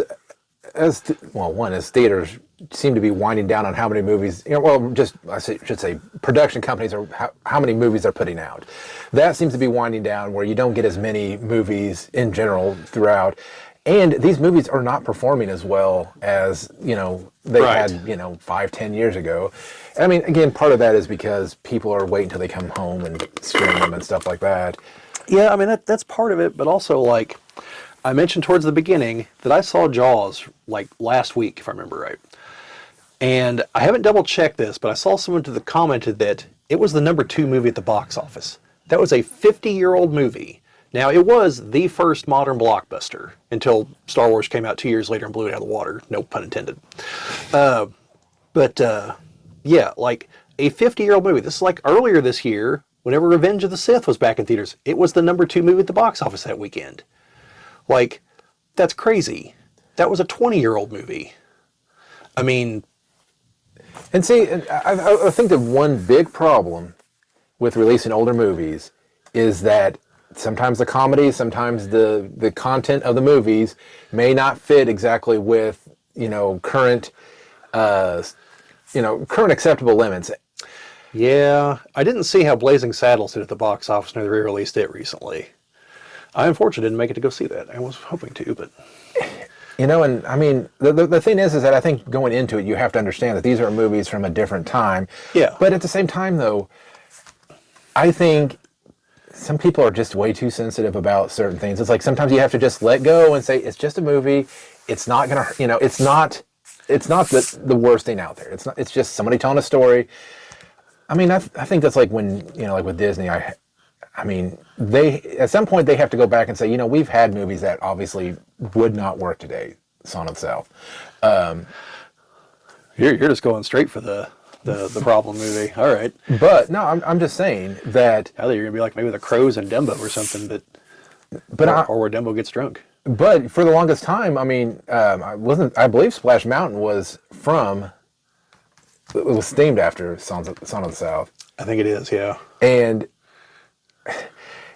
theaters seem to be winding down on how many movies, should say production companies, or how many movies they're putting out. That seems to be winding down, where you don't get as many movies in general throughout. And these movies are not performing as well as, they Right. had, 5-10 years ago. I mean, again, part of that is because people are waiting until they come home and stream them and stuff like that. Yeah, I mean, that's part of it, but also, like, I mentioned towards the beginning that I saw Jaws, like, last week, if I remember right. And I haven't double-checked this, but I saw someone that commented that it was the number 2 movie at the box office. That was a 50-year-old movie. Now, it was the first modern blockbuster until Star Wars came out 2 years later and blew it out of the water. No pun intended. Yeah, like a 50-year-old movie. This is like earlier this year, whenever Revenge of the Sith was back in theaters. It was the number 2 movie at the box office that weekend. Like, that's crazy. That was a 20-year-old movie. I mean... And see, I think the one big problem with releasing older movies is that sometimes the comedy, sometimes the content of the movies may not fit exactly with, current acceptable limits. Yeah, I didn't see how Blazing Saddles did at the box office when they re-released it recently. I unfortunately didn't make it to go see that. I was hoping to, but... And I mean, the thing is that I think going into it, you have to understand that these are movies from a different time. Yeah. But at the same time, though, I think some people are just way too sensitive about certain things. It's like sometimes you have to just let go and say, it's just a movie. It's not going to, it's not the worst thing out there. It's just somebody telling a story. I mean, I think that's like when, like with Disney, I mean, they, at some point they have to go back and say, we've had movies that obviously would not work today. Son of the South. You're just going straight for the problem movie. All right. But no, I'm just saying that. I thought you were gonna be like maybe the Crows and Dumbo or something, or where Dumbo gets drunk. But for the longest time, I mean, I believe Splash Mountain was themed after Son of the South. I think it is, yeah. And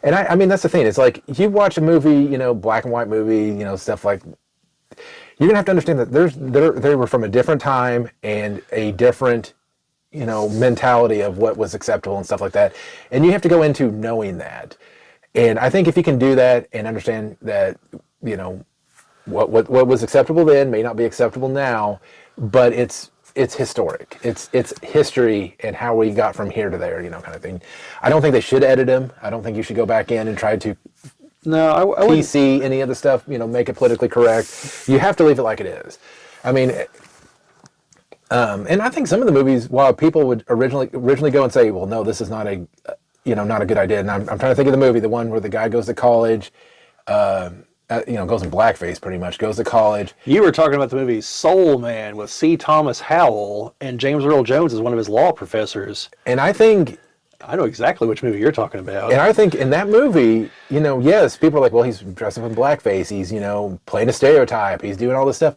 I mean, that's the thing. It's like you watch a movie, black and white movie, stuff like. You're gonna have to understand that they were from a different time and a different, mentality of what was acceptable and stuff like that. And you have to go into knowing that. And I think if you can do that and understand that, what was acceptable then may not be acceptable now, but it's historic. It's history and how we got from here to there, kind of thing. I don't think they should edit them. I don't think you should go back in and try to I PC any of the stuff, make it politically correct. You have to leave it like it is. I mean, and I think some of the movies, while people would originally go and say, well, no, this is not a good idea. And I'm trying to think of the movie, the one where the guy goes to college, goes in blackface pretty much, goes to college. You were talking about the movie Soul Man with C. Thomas Howell, and James Earl Jones is one of his law professors. And I think I know exactly which movie you're talking about. And I think in that movie, yes, people are like, well, he's dressed up in blackface. He's, playing a stereotype. He's doing all this stuff.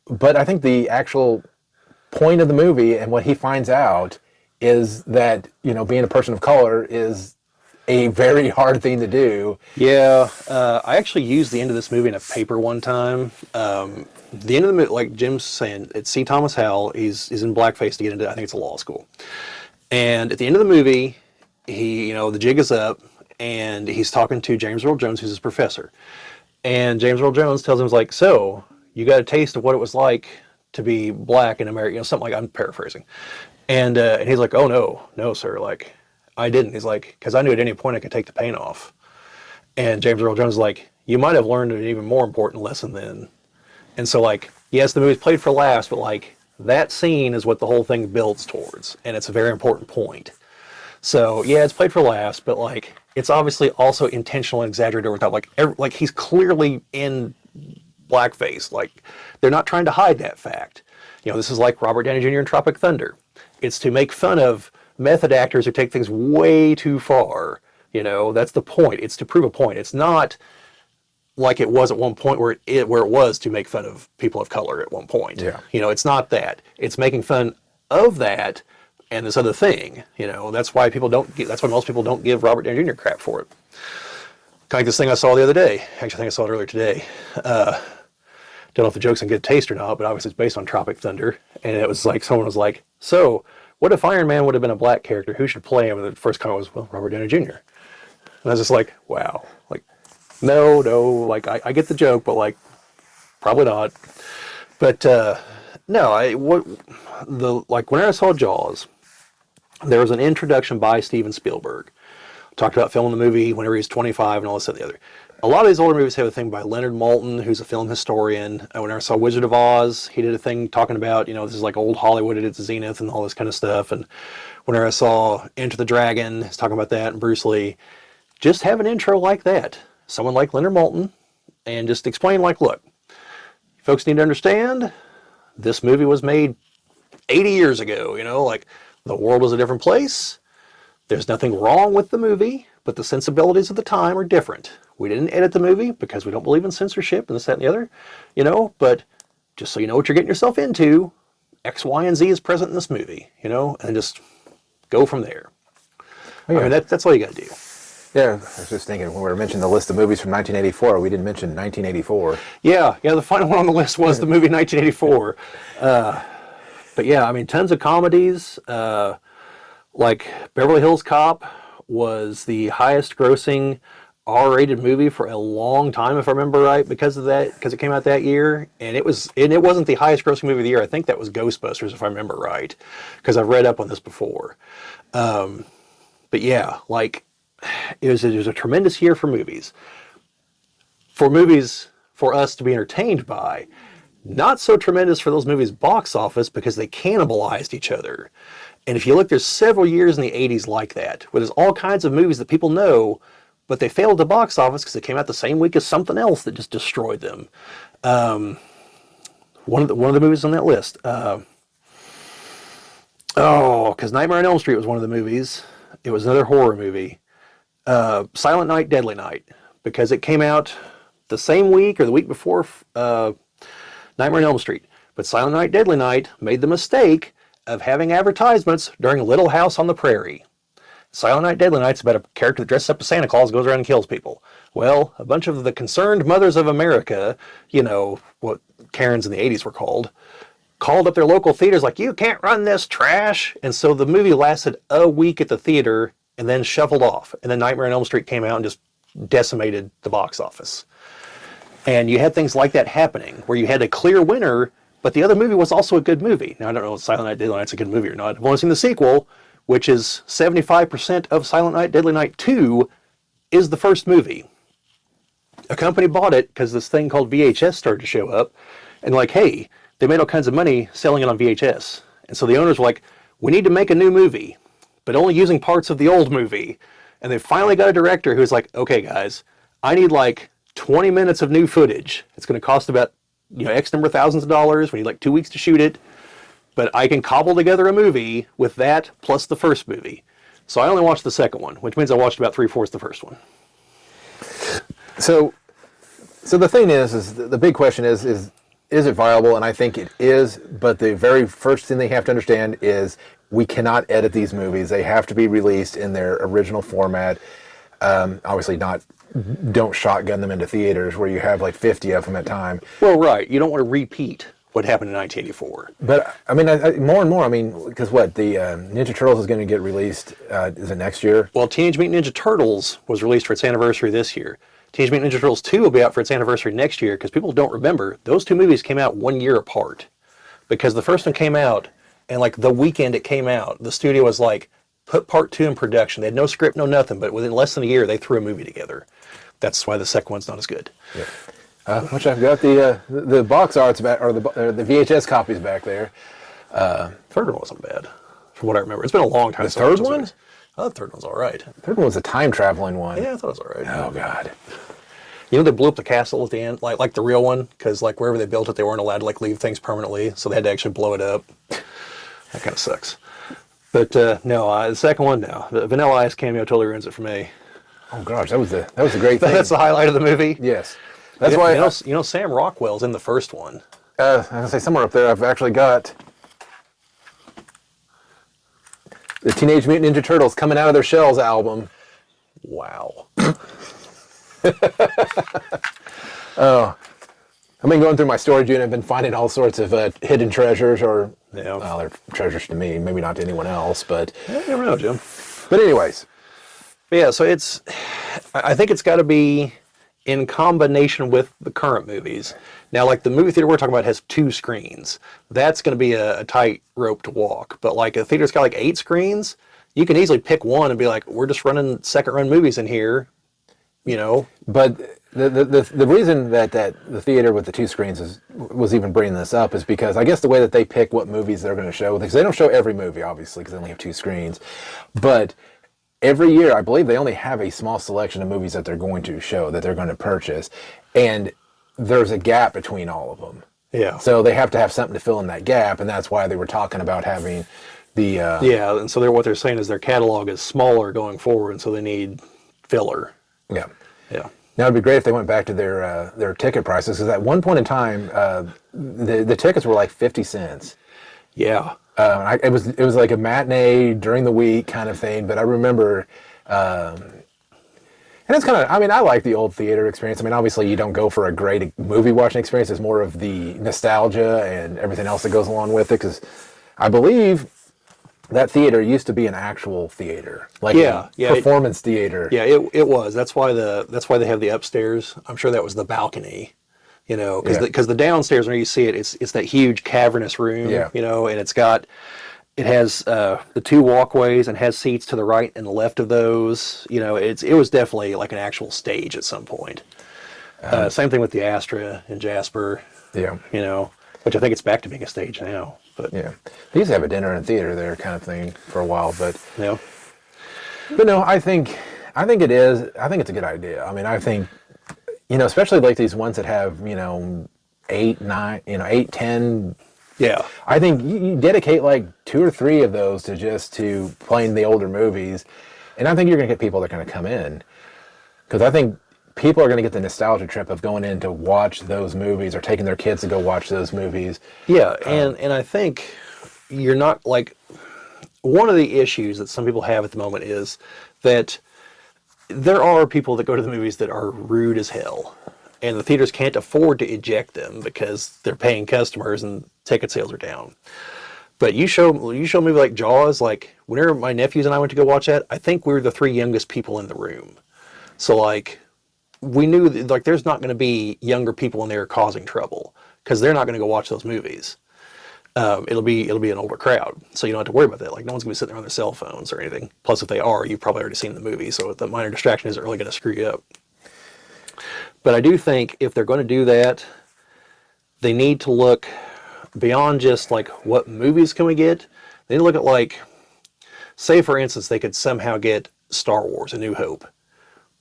But I think the actual point of the movie and what he finds out is that, being a person of color is a very hard thing to do. Yeah, I actually used the end of this movie in a paper one time. The end of the movie, like Jim's saying, it's C. Thomas Howell. He's in blackface to get into, I think it's a law school. And at the end of the movie, he, the jig is up, and he's talking to James Earl Jones, who's his professor. And James Earl Jones tells him, he's like, so, you got a taste of what it was like to be black in America, something like, I'm paraphrasing. And he's like, oh, no, sir, like, I didn't. He's like, because I knew at any point I could take the paint off. And James Earl Jones is like, you might have learned an even more important lesson then. And so, like, yes, the movie's played for laughs, but, like, that scene is what the whole thing builds towards. And it's a very important point. So, yeah, it's played for laughs, but, like, it's obviously also intentional and exaggerated over top. Like he's clearly in blackface. Like, they're not trying to hide that fact. This is like Robert Downey Jr. in Tropic Thunder. It's to make fun of method actors who take things way too far. That's the point. It's to prove a point. It's not like it was at one point where it was to make fun of people of color at one point. Yeah. It's not that. It's making fun of that and this other thing. That's why that's why most people don't give Robert Downey Jr. crap for it. Kind of like this thing I saw the other day. Actually, I think I saw it earlier today. Don't know if the joke's in good taste or not, but obviously it's based on Tropic Thunder. And it was like, someone was like, so, what if Iron Man would have been a black character? Who should play him? And the first comment was, well, Robert Downey Jr. And I was just like, wow. Like, no, like, I get the joke, but, like, probably not. But, no, when I saw Jaws, there was an introduction by Steven Spielberg. Talked about filming the movie whenever he was 25 and all this and the other. A lot of these older movies have a thing by Leonard Maltin, who's a film historian. Whenever I saw Wizard of Oz, he did a thing talking about, this is like old Hollywood at its zenith and all this kind of stuff. And whenever I saw Enter the Dragon, he's talking about that, and Bruce Lee. Just have an intro like that. Someone like Leonard Maltin, and just explain, like, look, folks need to understand, this movie was made 80 years ago, like, the world was a different place. There's nothing wrong with the movie, but the sensibilities of the time are different. We didn't edit the movie because we don't believe in censorship and this, that, and the other, but just so you know what you're getting yourself into, X, Y, and Z is present in this movie, and just go from there. Oh, yeah. I mean, that's all you got to do. Yeah, I was just thinking, when we were mentioning the list of movies from 1984, we didn't mention 1984. Yeah, the final one on the list was the movie 1984. But yeah, I mean, tons of comedies. Like Beverly Hills Cop was the highest grossing R-rated movie for a long time, if I remember right, because it came out that year. And it wasn't the highest grossing movie of the year. I think that was Ghostbusters, if I remember right, because I've read up on this before. But yeah, like, it was a tremendous year for movies. For us to be entertained by. Not so tremendous for those movies' box office because they cannibalized each other. And if you look, there's several years in the 80s like that, where there's all kinds of movies that people know, but they failed the box office because they came out the same week as something else that just destroyed them. One of the movies on that list. Because Nightmare on Elm Street was one of the movies. It was another horror movie. Silent Night, Deadly Night, because it came out the same week or the week before Nightmare on Elm Street. But Silent Night, Deadly Night made the mistake of having advertisements during Little House on the Prairie. Silent Night, Deadly Night's about a character that dresses up as Santa Claus, goes around and kills people. Well, a bunch of the concerned mothers of America, what Karens in the 80s were called up their local theaters like, you can't run this trash. And so the movie lasted a week at the theater and then shuffled off. And then Nightmare on Elm Street came out and just decimated the box office. And you had things like that happening, where you had a clear winner, but the other movie was also a good movie. Now, I don't know if Silent Night, Deadly Night's a good movie or not. I've only seen the sequel, which is 75% of Silent Night, Deadly Night 2 is the first movie. A company bought it because this thing called VHS started to show up. And like, hey, they made all kinds of money selling it on VHS. And so the owners were like, we need to make a new movie, but only using parts of the old movie. And they finally got a director who's like, okay, guys, I need like 20 minutes of new footage. It's going to cost about, X number of thousands of dollars. We need like 2 weeks to shoot it. But I can cobble together a movie with that plus the first movie. So I only watched the second one, which means I watched about 3/4 the first one. So the thing is the big question is it viable? And I think it is. But the very first thing they have to understand is we cannot edit these movies. They have to be released in their original format. Obviously, don't shotgun them into theaters where you have like 50 of them at a time. Well, right. You don't want to repeat what happened in 1984. But I mean, more and more. I mean, because what the Ninja Turtles is going to get released? Is it next year? Well, Teenage Mutant Ninja Turtles was released for its anniversary this year. Teenage Mutant Ninja Turtles 2 will be out for its anniversary next year, because people don't remember, those two movies came out 1 year apart. Because the first one came out, and like the weekend it came out, the studio was like, put part 2 in production. They had no script, no nothing, but within less than a year, they threw a movie together. That's why the second one's not as good. Yeah. Which I've got the box arts back, or the VHS copies back there. Third one wasn't bad, from what I remember. It's been a long time. The third one? Oh, the third one's all right. The third one was a time traveling one. Yeah, I thought it was all right. Oh God. You know, they blew up the castle at the end, like the real one, because like wherever they built it, they weren't allowed to like leave things permanently, so they had to actually blow it up. That kind of sucks. But no, the second one, no. The Vanilla Ice cameo totally ruins it for me. Oh gosh, that was a great thing. That's the highlight of the movie. Yes, that's why. You know, Sam Rockwell's in the first one. I was gonna say somewhere up there. I've actually got the Teenage Mutant Ninja Turtles Coming Out of Their Shells album. Wow. Oh, I've been going through my storage unit. I've been finding all sorts of hidden treasures, or well, they're treasures to me, maybe not to anyone else, but You never know, Jim. But anyways, yeah. So I think it's got to be in combination with the current movies. Now, like the movie theater we're talking about has 2 screens. That's going to be a tight rope to walk. But like a theater's got like 8 screens, you can easily pick one and be like, we're just running second run movies in here, you know. But the reason that the theater with the 2 screens was even bringing this up is because I guess the way that they pick what movies they're going to show, because they don't show every movie obviously because they only have 2 screens, but every year I believe they only have a small selection of movies that they're going to show, that they're going to purchase, and there's a gap between all of them. Yeah. So they have to have something to fill in that gap, and that's why they were talking about having the yeah, and so what they're saying is their catalog is smaller going forward, and so they need filler. Yeah. Yeah. Now it'd be great if they went back to their ticket prices, because at one point in time, the tickets were like 50 cents. Yeah. It was like a matinee during the week kind of thing, but I remember, and it's kind of, I mean, I like the old theater experience. I mean, obviously you don't go for a great movie watching experience. It's more of the nostalgia and everything else that goes along with it, because I believe that theater used to be an actual theater, like a performance theater. Yeah, it was. That's why they have the upstairs. I'm sure that was the balcony, you know, because the downstairs, when you see it, it's that huge cavernous room, you know, and it has the 2 walkways and has seats to the right and the left of those. You know, it was definitely like an actual stage at some point. Same thing with the Astra in Jasper. Yeah, you know, which I think it's back to being a stage now. But yeah, they used to have a dinner and theater there, kind of thing, for a while. But yeah, but no, I think it is. I think it's a good idea. I mean, I think, you know, especially like these ones that have, you know, 8, 9, you know, 8, 10. Yeah. I think you dedicate like 2 or 3 of those to playing the older movies, and I think you're going to get people that are going to come in, because I think people are going to get the nostalgia trip of going in to watch those movies, or taking their kids to go watch those movies. Yeah, and I think you're not, like, one of the issues that some people have at the moment is that there are people that go to the movies that are rude as hell, and the theaters can't afford to eject them because they're paying customers and ticket sales are down. But you show a movie like Jaws, like whenever my nephews and I went to go watch that, I think we were the 3 youngest people in the room. So like, we knew that, like, there's not going to be younger people in there causing trouble, because they're not going to go watch those movies. It'll be an older crowd, so you don't have to worry about that. Like, no one's going to be sitting there on their cell phones or anything. Plus, if they are, you've probably already seen the movie, so the minor distraction isn't really going to screw you up. But I do think if they're going to do that, they need to look beyond just like what movies can we get. They need to look at, like, say for instance, they could somehow get Star Wars: A New Hope.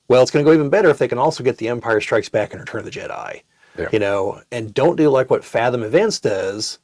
Well, it's going to go even better if they can also get The Empire Strikes Back and Return of the Jedi. Yeah. You know, and don't do like what Fathom Events does,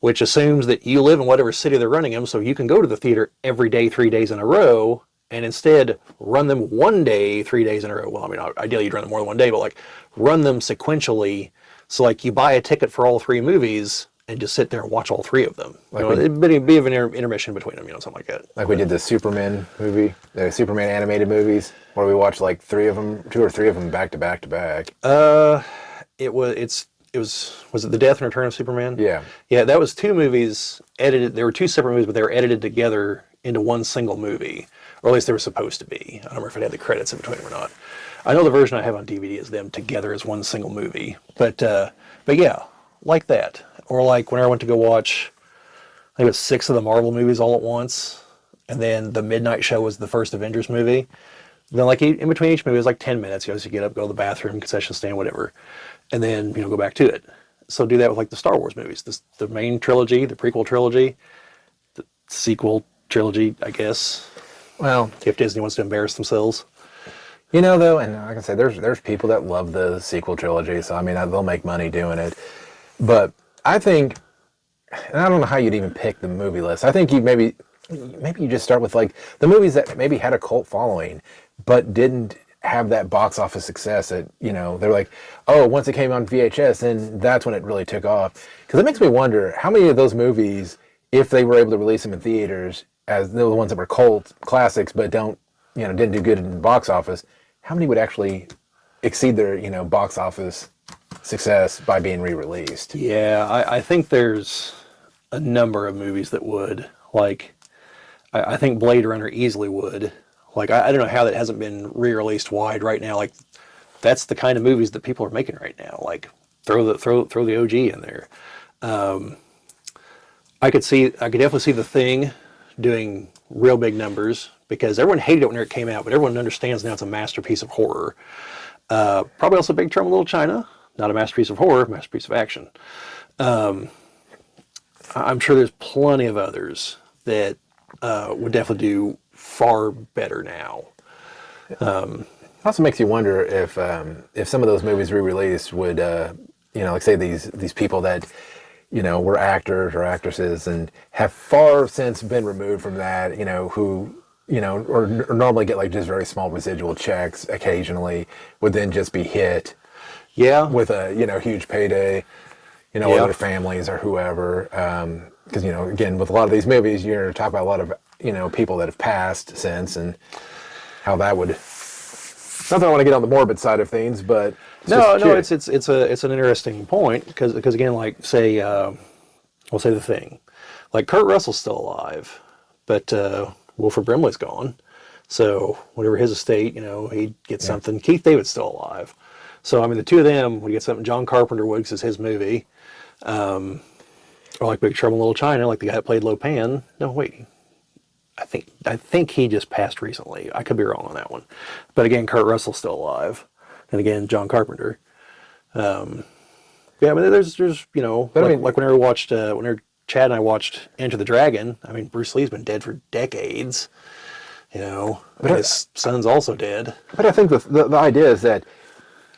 which assumes that you live in whatever city they're running them, so you can go to the theater every day, 3 days in a row, and instead run them one day, 3 days in a row. Well, I mean, ideally you'd run them more than one day, but like run them sequentially. So like you buy a ticket for all 3 movies and just sit there and watch all 3 of them. Like it'd be an intermission between them, something like that. Like we did the Superman movie, the Superman animated movies, where we watched like 3 of them, 2 or 3 of them back to back to back. Was it The Death and Return of Superman? Yeah. Yeah, that was 2 movies edited. There were 2 separate movies, but they were edited together into one single movie, or at least they were supposed to be. I don't remember if it had the credits in between them or not. I know the version I have on DVD is them together as one single movie, but yeah, like that. Or like when I went to go watch, I think it was 6 of the Marvel movies all at once, and then the midnight show was the first Avengers movie. Then like in between each movie, it was like 10 minutes. So you get up, go to the bathroom, concession stand, whatever, and then go back to it. So do that with like the Star Wars movies, the main trilogy, the prequel trilogy, the sequel trilogy, I guess. Well, if Disney wants to embarrass themselves. Though, and like I say, there's people that love the sequel trilogy, so I mean, they'll make money doing it. But I think, and I don't know how you'd even pick the movie list. I think maybe you just start with like the movies that maybe had a cult following, but didn't have that box office success that, they're like, oh, once it came on VHS, then that's when it really took off. Because it makes me wonder how many of those movies, if they were able to release them in theaters as the ones that were cult classics, but didn't do good in the box office, how many would actually exceed their, box office success by being re-released? Yeah, I think there's a number of movies that would. Like, I think Blade Runner easily would. Like, I don't know how that hasn't been re-released wide right now. Like, that's the kind of movies that people are making right now. Like, throw the OG in there. I could definitely see The Thing doing real big numbers because everyone hated it when it came out, but everyone understands now it's a masterpiece of horror. Probably also Big Trouble in Little China. Not a masterpiece of horror, masterpiece of action. I'm sure there's plenty of others that would definitely do far better now. It also makes you wonder if some of those movies re-released would, like say these people that, were actors or actresses and have far since been removed from that, who, or normally get like just very small residual checks occasionally, would then just be hit. Yeah. With a, huge payday, or their families or whoever. Because, again, with a lot of these movies, you're talking about a lot of, people that have passed since and how that would. Not that I want to get on the morbid side of things, but it's an interesting point because again, like we'll say The Thing, like Kurt Russell's still alive, but Wilford Brimley's gone, so whatever his estate, he'd get something. Keith David's still alive, so I mean the 2 of them would get something. John Carpenter would, 'cause it's his movie, or like Big Trouble in Little China, like the guy that played Lopan. No, wait. I think he just passed recently. I could be wrong on that one. But again, Kurt Russell's still alive. And again, John Carpenter. Yeah, I mean, there's like whenever Chad and I watched Enter the Dragon, I mean, Bruce Lee's been dead for decades. But his son's also dead. But I think the idea is that,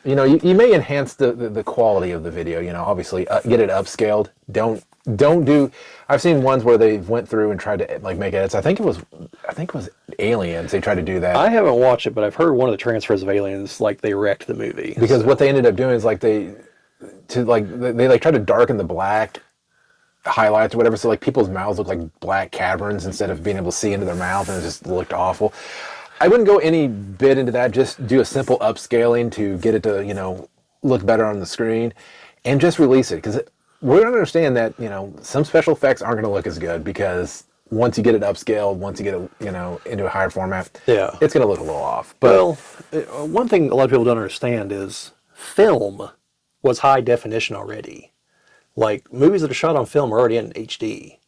you may enhance the quality of the video, obviously get it upscaled. Don't do. I've seen ones where they went through and tried to like make edits. I think it was Aliens. They tried to do that. I haven't watched it, but I've heard one of the transfers of Aliens, like they wrecked the movie. Because what they ended up doing is like they tried to darken the black highlights or whatever, so like people's mouths look like black caverns instead of being able to see into their mouth, and it just looked awful. I wouldn't go any bit into that. Just do a simple upscaling to get it to look better on the screen, and just release it because. We're going to understand that, some special effects aren't going to look as good because once you get it upscaled, once you get it, into a higher format, it's going to look a little off. But one thing a lot of people don't understand is film was high definition already. Like, movies that are shot on film are already in HD.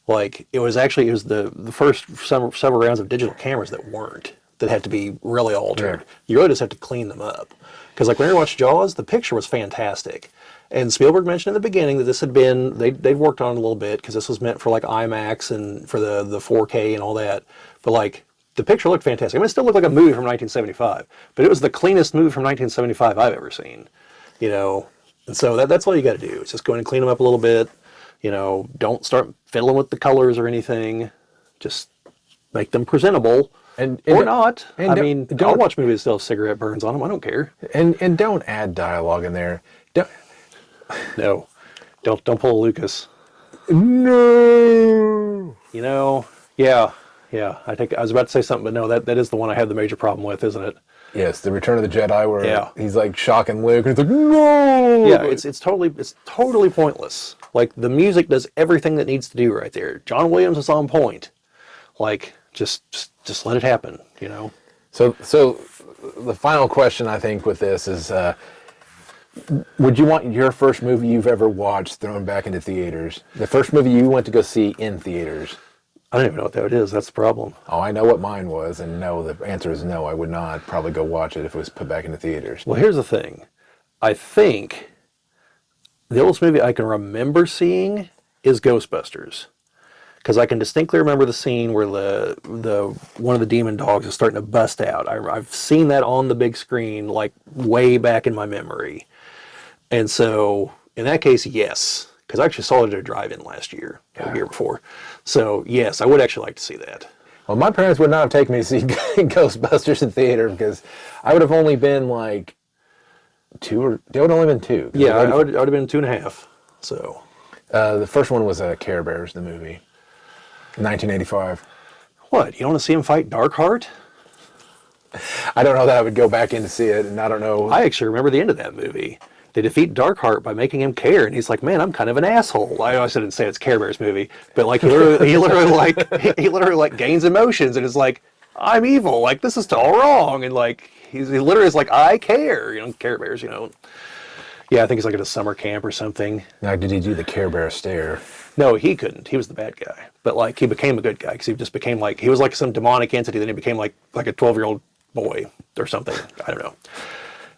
Like, it was the first several rounds of digital cameras that had to be really altered. Yeah. You really just have to clean them up. Because, like, when you watch Jaws, the picture was fantastic. And Spielberg mentioned in the beginning that this had been, they'd worked on it a little bit because this was meant for like IMAX and for the 4K and all that. But like, the picture looked fantastic. I mean, it still looked like a movie from 1975, but it was the cleanest movie from 1975 I've ever seen, And so that's all you got to do. Is just go in and clean them up a little bit, You know, don't start fiddling with the colors or anything. Just make them presentable. Or not. I mean, I'll watch movies that still have cigarette burns on them. I don't care. And don't add dialogue in there. No. Don't pull a Lucas. No. You know, yeah. I was about to say something, but no, that is the one I have the major problem with, isn't it? Yes, the Return of the Jedi, where he's like shocking Luke, and he's like, no. Yeah, it's totally pointless. Like, the music does everything that needs to do right there. John Williams is on point. Like, just let it happen, you know. So the final question I think with this is, would you want your first movie you've ever watched thrown back into theaters? The first movie you went to go see in theaters? I don't even know what that is. That's the problem. Oh, I know what mine was, and no, the answer is no. I would not probably go watch it if it was put back into theaters. Well, here's the thing. I think the oldest movie I can remember seeing is Ghostbusters. Because I can distinctly remember the scene where the one of the demon dogs is starting to bust out. I've seen that on the big screen, like, way back in my memory. And so, in that case, yes. Because I actually saw it at a drive-in last year, or the year before. So, yes, I would actually like to see that. Well, my parents would not have taken me to see Ghostbusters in theater, because I would have only been like they would have only been two. Yeah, I would have been 2.5. So, the first one was Care Bears, the movie, 1985. What? You don't want to see him fight Darkheart? I don't know that I would go back in to see it, and I don't know. I actually remember the end of that movie. They defeat Darkheart by making him care, and he's like, "Man, I'm kind of an asshole." I didn't say it's Care Bears movie, but like he literally like gains emotions and is like, "I'm evil. Like, this is all wrong," and like he literally is like, "I care." You know, Care Bears. You know. Yeah, I think he's like at a summer camp or something. Now, did he do the Care Bear stare? No, he couldn't. He was the bad guy. But like he became a good guy because he just became like he was like some demonic entity. Then he became like a 12-year-old boy or something. I don't know.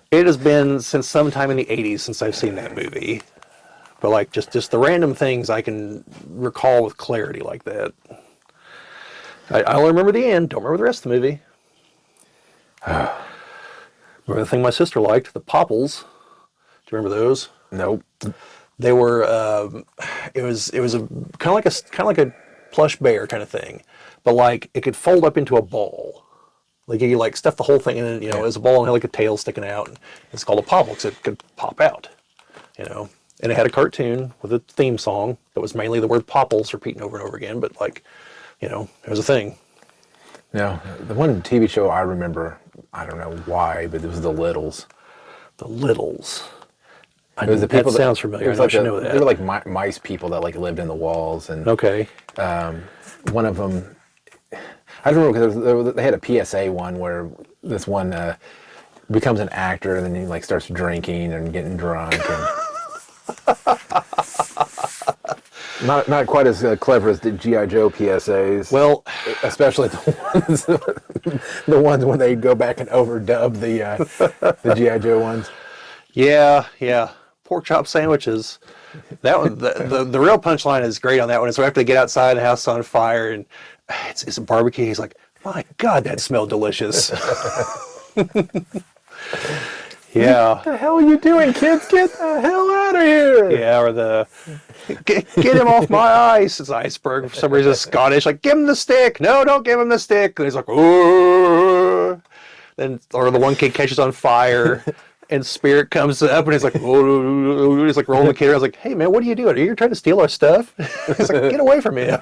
It has been since sometime in the 80s since I've seen that movie. But like just the random things I can recall with clarity like that. I only remember the end. Don't remember the rest of the movie. Remember the thing my sister liked, the Popples. Do you remember those? Nope. They were. It was a kind of like a plush bear kind of thing, but like it could fold up into a ball. Like you like stuff the whole thing in it, you know, as a ball and had like a tail sticking out. And it's called a popple because it could pop out, you know. And it had a cartoon with a theme song that was mainly the word popples repeating over and over again. But like, you know, it was a thing. No, the one TV show I remember, I don't know why, but it was The Littles. The Littles. It was the people that sounds familiar. I should know that. They were like mice people that like lived in the walls, and okay. One of them, I don't remember because they had a PSA one where this one becomes an actor and then he like starts drinking and getting drunk. And not quite as clever as the G.I. Joe PSAs. Well, especially the ones when they go back and overdub the G.I. Joe ones. Yeah. Pork chop sandwiches. That one, the real punchline is great on that one. So after they get outside, the house is on fire, and it's a barbecue. He's like, "My God, that smelled delicious." Yeah. What the hell are you doing, kids? Get the hell out of here! Yeah, or the get him off my ice. It's iceberg. For some reason, Scottish. Like, give him the stick. No, don't give him the stick. And he's like, "Ooh." Then, or the one kid catches on fire. And Spirit comes up and he's like, oh, he's like rolling the kid. I was like, "Hey man, what are you doing? Are you trying to steal our stuff?" He's like, "Get away from him."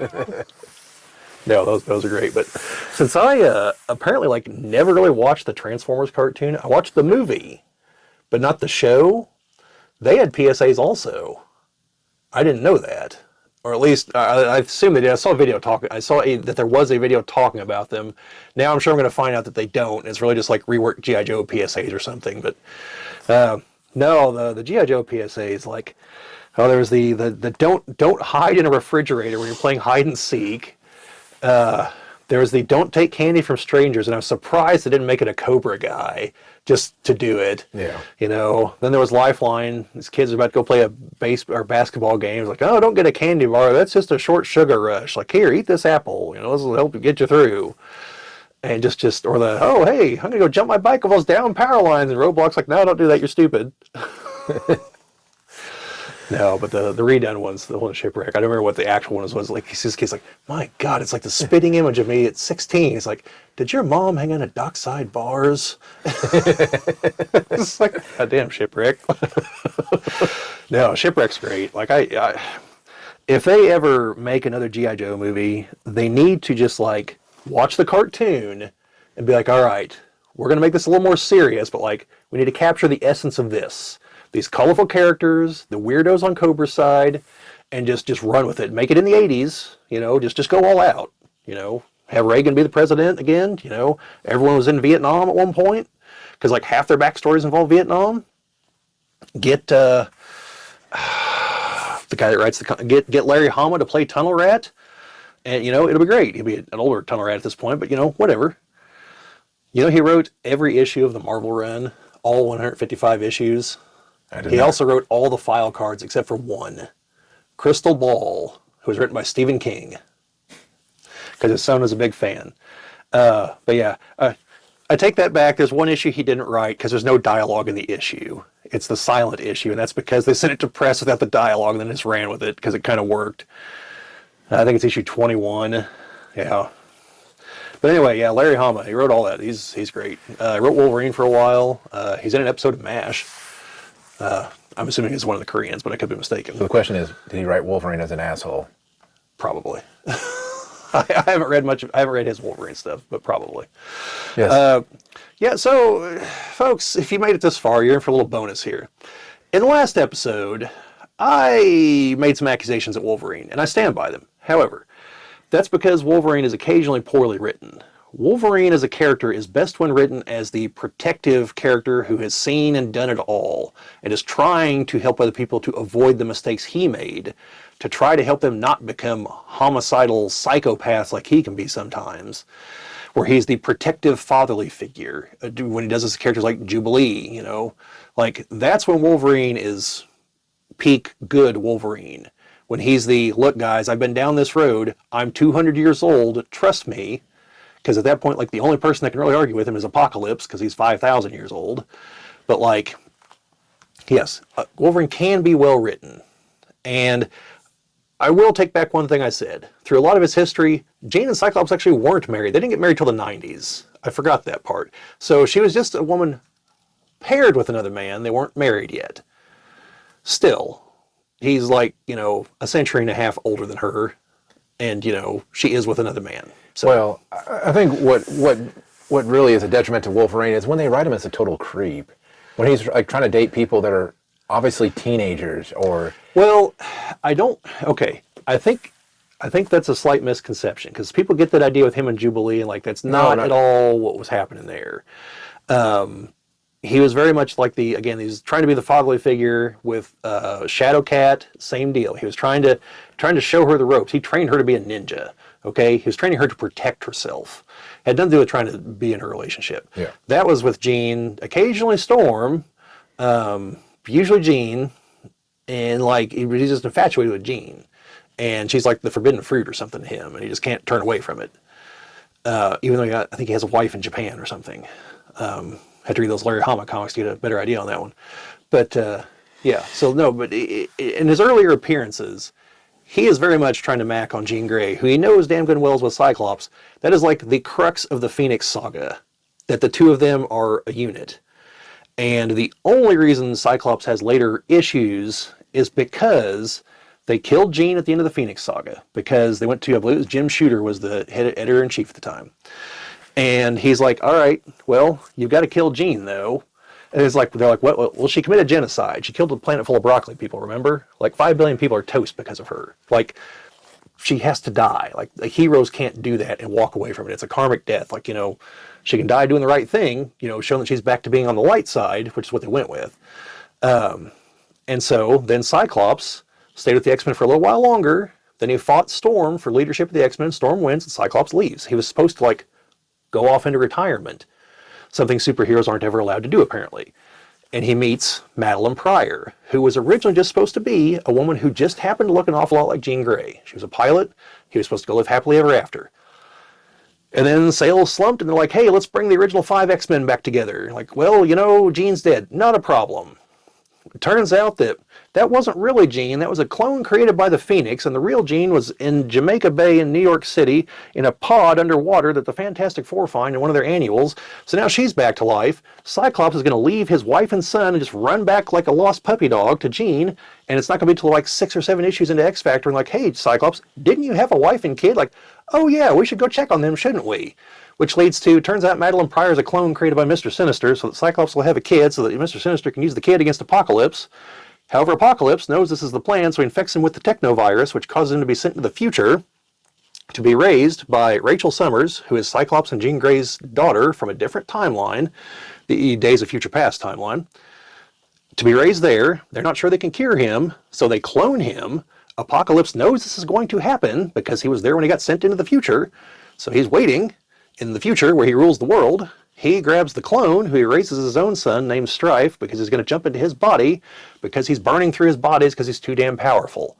No, those are great. But since I apparently like never really watched the Transformers cartoon, I watched the movie, but not the show. They had PSAs also. I didn't know that, or at least I assume they did. I saw a video talking. I saw that there was a video talking about them. Now I'm sure I'm going to find out that they don't. It's really just like reworked G.I. Joe PSAs or something. But no, the G.I. Joe PSAs, like, there was the don't hide in a refrigerator when you're playing hide and seek. There was the don't take candy from strangers, and I was surprised they didn't make it a Cobra guy just to do it. Yeah. You know. Then there was Lifeline. These kids are about to go play a basketball game. It's like, "Oh, don't get a candy bar. That's just a short sugar rush. Like, here, eat this apple. You know, this will help you get you through." And or the, "Oh, hey, I'm gonna go jump my bike off those down power lines." And Roblox like, "No, don't do that. You're stupid." No, but the redone ones, the one Shipwreck, I don't remember what the actual one was. Like, he's like, my God, it's like the spitting image of me at 16. He's like, did your mom hang out at dockside bars? It's like, goddamn Shipwreck. No, Shipwreck's great. Like, if they ever make another G.I. Joe movie, they need to just, like, watch the cartoon and be like, all right, we're going to make this a little more serious, but, like, we need to capture the essence of this. These colorful characters, the weirdos on Cobra's side, and just run with it. Make it in the 80s, you know, just go all out, you know. Have Reagan be the president again, you know. Everyone was in Vietnam at one point, because, like, half their backstories involve Vietnam. Get the guy that writes get Larry Hama to play Tunnel Rat, and, you know, it'll be great. He'll be an older Tunnel Rat at this point, but, you know, whatever. You know, he wrote every issue of the Marvel run, all 155 issues. He also wrote all the file cards except for one, Crystal Ball, who was written by Stephen King, because his son was a big fan. But yeah, I take that back. There's one issue he didn't write because there's no dialogue in the issue. It's the silent issue, and that's because they sent it to press without the dialogue and then just ran with it because it kind of worked. I think it's issue 21. Yeah. But anyway, yeah, Larry Hama, he wrote all that. He's great. He wrote Wolverine for a while. He's in an episode of MASH. I'm assuming he's one of the Koreans, but I could be mistaken. So the question is, did he write Wolverine as an asshole? Probably. I haven't read much. I haven't read his Wolverine stuff, but probably. Yes. Yeah. So, folks, if you made it this far, you're in for a little bonus here. In the last episode, I made some accusations at Wolverine, and I stand by them. However, that's because Wolverine is occasionally poorly written. Wolverine as a character is best when written as the protective character who has seen and done it all and is trying to help other people to avoid the mistakes he made, to try to help them not become homicidal psychopaths like he can be sometimes, where he's the protective fatherly figure when he does his characters like Jubilee, you know. Like, that's when Wolverine is peak good Wolverine. When he's the, look guys, I've been down this road, I'm 200 years old, trust me. Because at that point, like, the only person that can really argue with him is Apocalypse, because he's 5,000 years old. But, like, yes, Wolverine can be well written. And I will take back one thing I said. Through a lot of his history, Jean and Cyclops actually weren't married. They didn't get married till the 90s. I forgot that part. So she was just a woman paired with another man. They weren't married yet. Still, he's like, you know, a century and a half older than her. And, you know, she is with another man. So, well, I think what really is a detriment to Wolverine is when they write him as a total creep. When he's like trying to date people that are obviously teenagers or... Well, okay. I think that's a slight misconception because people get that idea with him and Jubilee and like that's not at all what was happening there. He was very much like he's trying to be the fatherly figure with Shadowcat, same deal. He was trying to show her the ropes. He trained her to be a ninja. Okay, he was training her to protect herself. It had nothing to do with trying to be in a relationship. Yeah. That was with Jean, occasionally Storm, usually Jean, and like he's just infatuated with Jean, and she's like the forbidden fruit or something to him, and he just can't turn away from it. Even though I think he has a wife in Japan or something. Had to read those Larry Hama comics to get a better idea on that one. But yeah, so no, but in his earlier appearances, he is very much trying to mac on Jean Grey, who he knows damn good well is with Cyclops. That is like the crux of the Phoenix saga, that the two of them are a unit. And the only reason Cyclops has later issues is because they killed Jean at the end of the Phoenix saga, because they went to, I believe it was Jim Shooter was the head editor-in-chief at the time. And he's like, all right, well, you've got to kill Jean, though. And it's like, they're like, what? Well, she committed genocide. She killed a planet full of broccoli people, remember? Like, 5 billion people are toast because of her. Like, she has to die. Like, the heroes can't do that and walk away from it. It's a karmic death. Like, you know, she can die doing the right thing, you know, showing that she's back to being on the light side, which is what they went with. And so then Cyclops stayed with the X-Men for a little while longer. Then he fought Storm for leadership of the X-Men. Storm wins and Cyclops leaves. He was supposed to, like, go off into retirement. Something superheroes aren't ever allowed to do, apparently. And he meets Madeline Pryor, who was originally just supposed to be a woman who just happened to look an awful lot like Jean Grey. She was a pilot. He was supposed to go live happily ever after. And then sales slumped, and they're like, hey, let's bring the original 5 X-Men back together. Like, well, you know, Jean's dead. Not a problem. It turns out that that wasn't really Jean. That was a clone created by the Phoenix, and the real Jean was in Jamaica Bay in New York City in a pod underwater that the Fantastic Four find in one of their annuals. So now she's back to life. Cyclops is going to leave his wife and son and just run back like a lost puppy dog to Jean, and it's not going to be until like 6 or 7 issues into X Factor and like, hey, Cyclops, didn't you have a wife and kid? Like, oh yeah, we should go check on them, shouldn't we? Which leads to, turns out Madeline Pryor is a clone created by Mr. Sinister, so that Cyclops will have a kid so that Mr. Sinister can use the kid against Apocalypse. However, Apocalypse knows this is the plan, so he infects him with the technovirus, which causes him to be sent to the future to be raised by Rachel Summers, who is Cyclops and Jean Grey's daughter from a different timeline, the Days of Future Past timeline. To be raised there, they're not sure they can cure him, so they clone him. Apocalypse knows this is going to happen because he was there when he got sent into the future, so he's waiting in the future where he rules the world. He grabs the clone, who he raises his own son named Strife, because he's going to jump into his body because he's burning through his bodies because he's too damn powerful.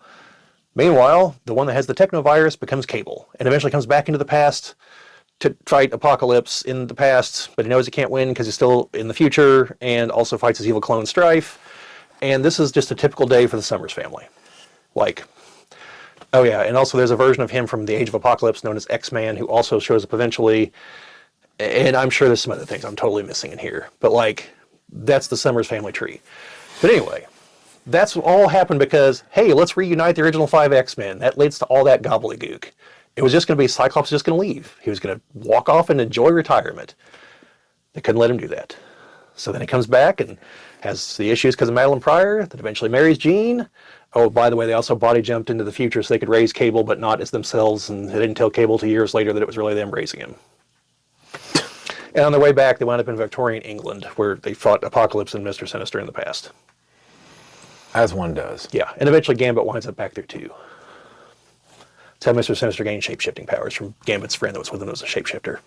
Meanwhile, the one that has the technovirus becomes Cable and eventually comes back into the past to fight Apocalypse in the past, but he knows he can't win because he's still in the future, and also fights his evil clone Strife. And this is just a typical day for the Summers family. Like, oh yeah, and also there's a version of him from the Age of Apocalypse known as X-Man who also shows up eventually. And I'm sure there's some other things I'm totally missing in here. But like, that's the Summers family tree. But anyway, that's all happened because, hey, let's reunite the original 5 X-Men. That leads to all that gobbledygook. It was just going to be Cyclops just going to leave. He was going to walk off and enjoy retirement. They couldn't let him do that. So then he comes back and has the issues because of Madeline Pryor, that eventually marries Jean. Oh, by the way, they also body jumped into the future so they could raise Cable, but not as themselves, and they didn't tell Cable till years later that it was really them raising him. And on their way back, they wound up in Victorian England, where they fought Apocalypse and Mr. Sinister in the past. As one does. Yeah, and eventually Gambit winds up back there too. That's how Mr. Sinister gained shape-shifting powers from Gambit's friend that was with him as a shapeshifter.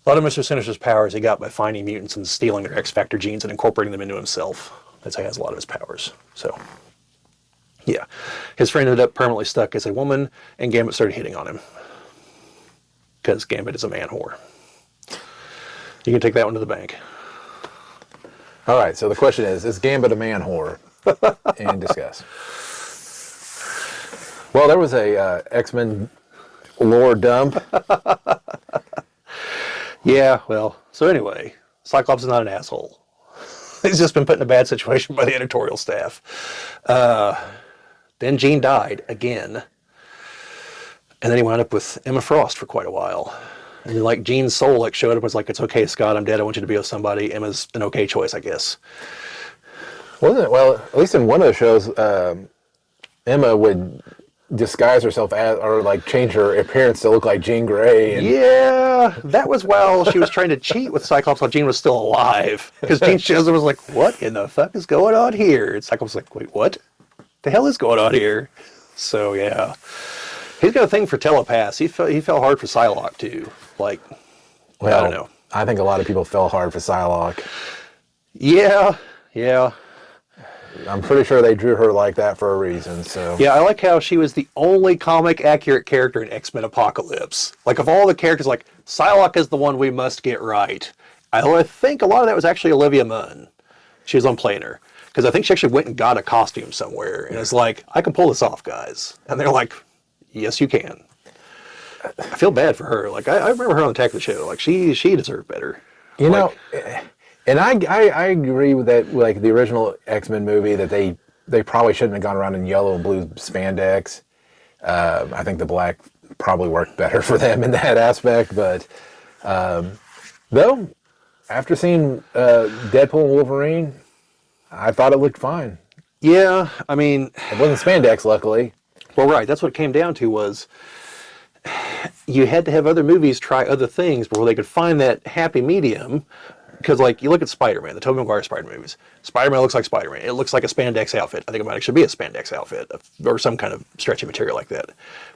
A lot of Mr. Sinister's powers he got by finding mutants and stealing their X-Factor genes and incorporating them into himself. That's how he has a lot of his powers. So, yeah. His friend ended up permanently stuck as a woman, and Gambit started hitting on him. Because Gambit is a man whore. You can take that one to the bank. All right, so the question is Gambit a man whore? And discuss. Well, there was a X-Men lore dump. Yeah, well, so anyway, Cyclops is not an asshole. He's just been put in a bad situation by the editorial staff. Then Jean died again. And then he wound up with Emma Frost for quite a while. And like Jean's soul like showed up and was like, it's okay, Scott, I'm dead, I want you to be with somebody. Emma's an okay choice, I guess. Wasn't it? Well, at least in one of the shows, Emma would disguise herself as, or like change her appearance to look like Jean Grey. And yeah, that was while she was trying to cheat with Cyclops while Jean was still alive. Because Jean shows up and was like, what in the fuck is going on here? And Cyclops was like, wait, what? The hell is going on here? So yeah. He's got a thing for telepaths. He fell hard for Psylocke too. Like, well, I don't know. I think a lot of people fell hard for Psylocke. Yeah. I'm pretty sure they drew her like that for a reason. So yeah, I like how she was the only comic accurate character in X-Men Apocalypse. Like of all the characters, like Psylocke is the one we must get right. I think a lot of that was actually Olivia Munn. She was on playing her. Because I think she actually went and got a costume somewhere. And it's like, I can pull this off, guys. And they're like, yes, you can. I feel bad for her. Like I remember her on Attack of the Show. Like she deserved better. You know, and I agree with that. Like the original X-Men movie, that they probably shouldn't have gone around in yellow and blue spandex. I think the black probably worked better for them in that aspect. But though, after seeing Deadpool and Wolverine, I thought it looked fine. Yeah, I mean, it wasn't spandex, luckily. Well, right. That's what it came down to was you had to have other movies try other things before they could find that happy medium. Because, like, you look at Spider-Man, the Tobey Maguire Spider-Man movies. Spider-Man looks like Spider-Man. It looks like a spandex outfit. I think it might actually be a spandex outfit or some kind of stretchy material like that.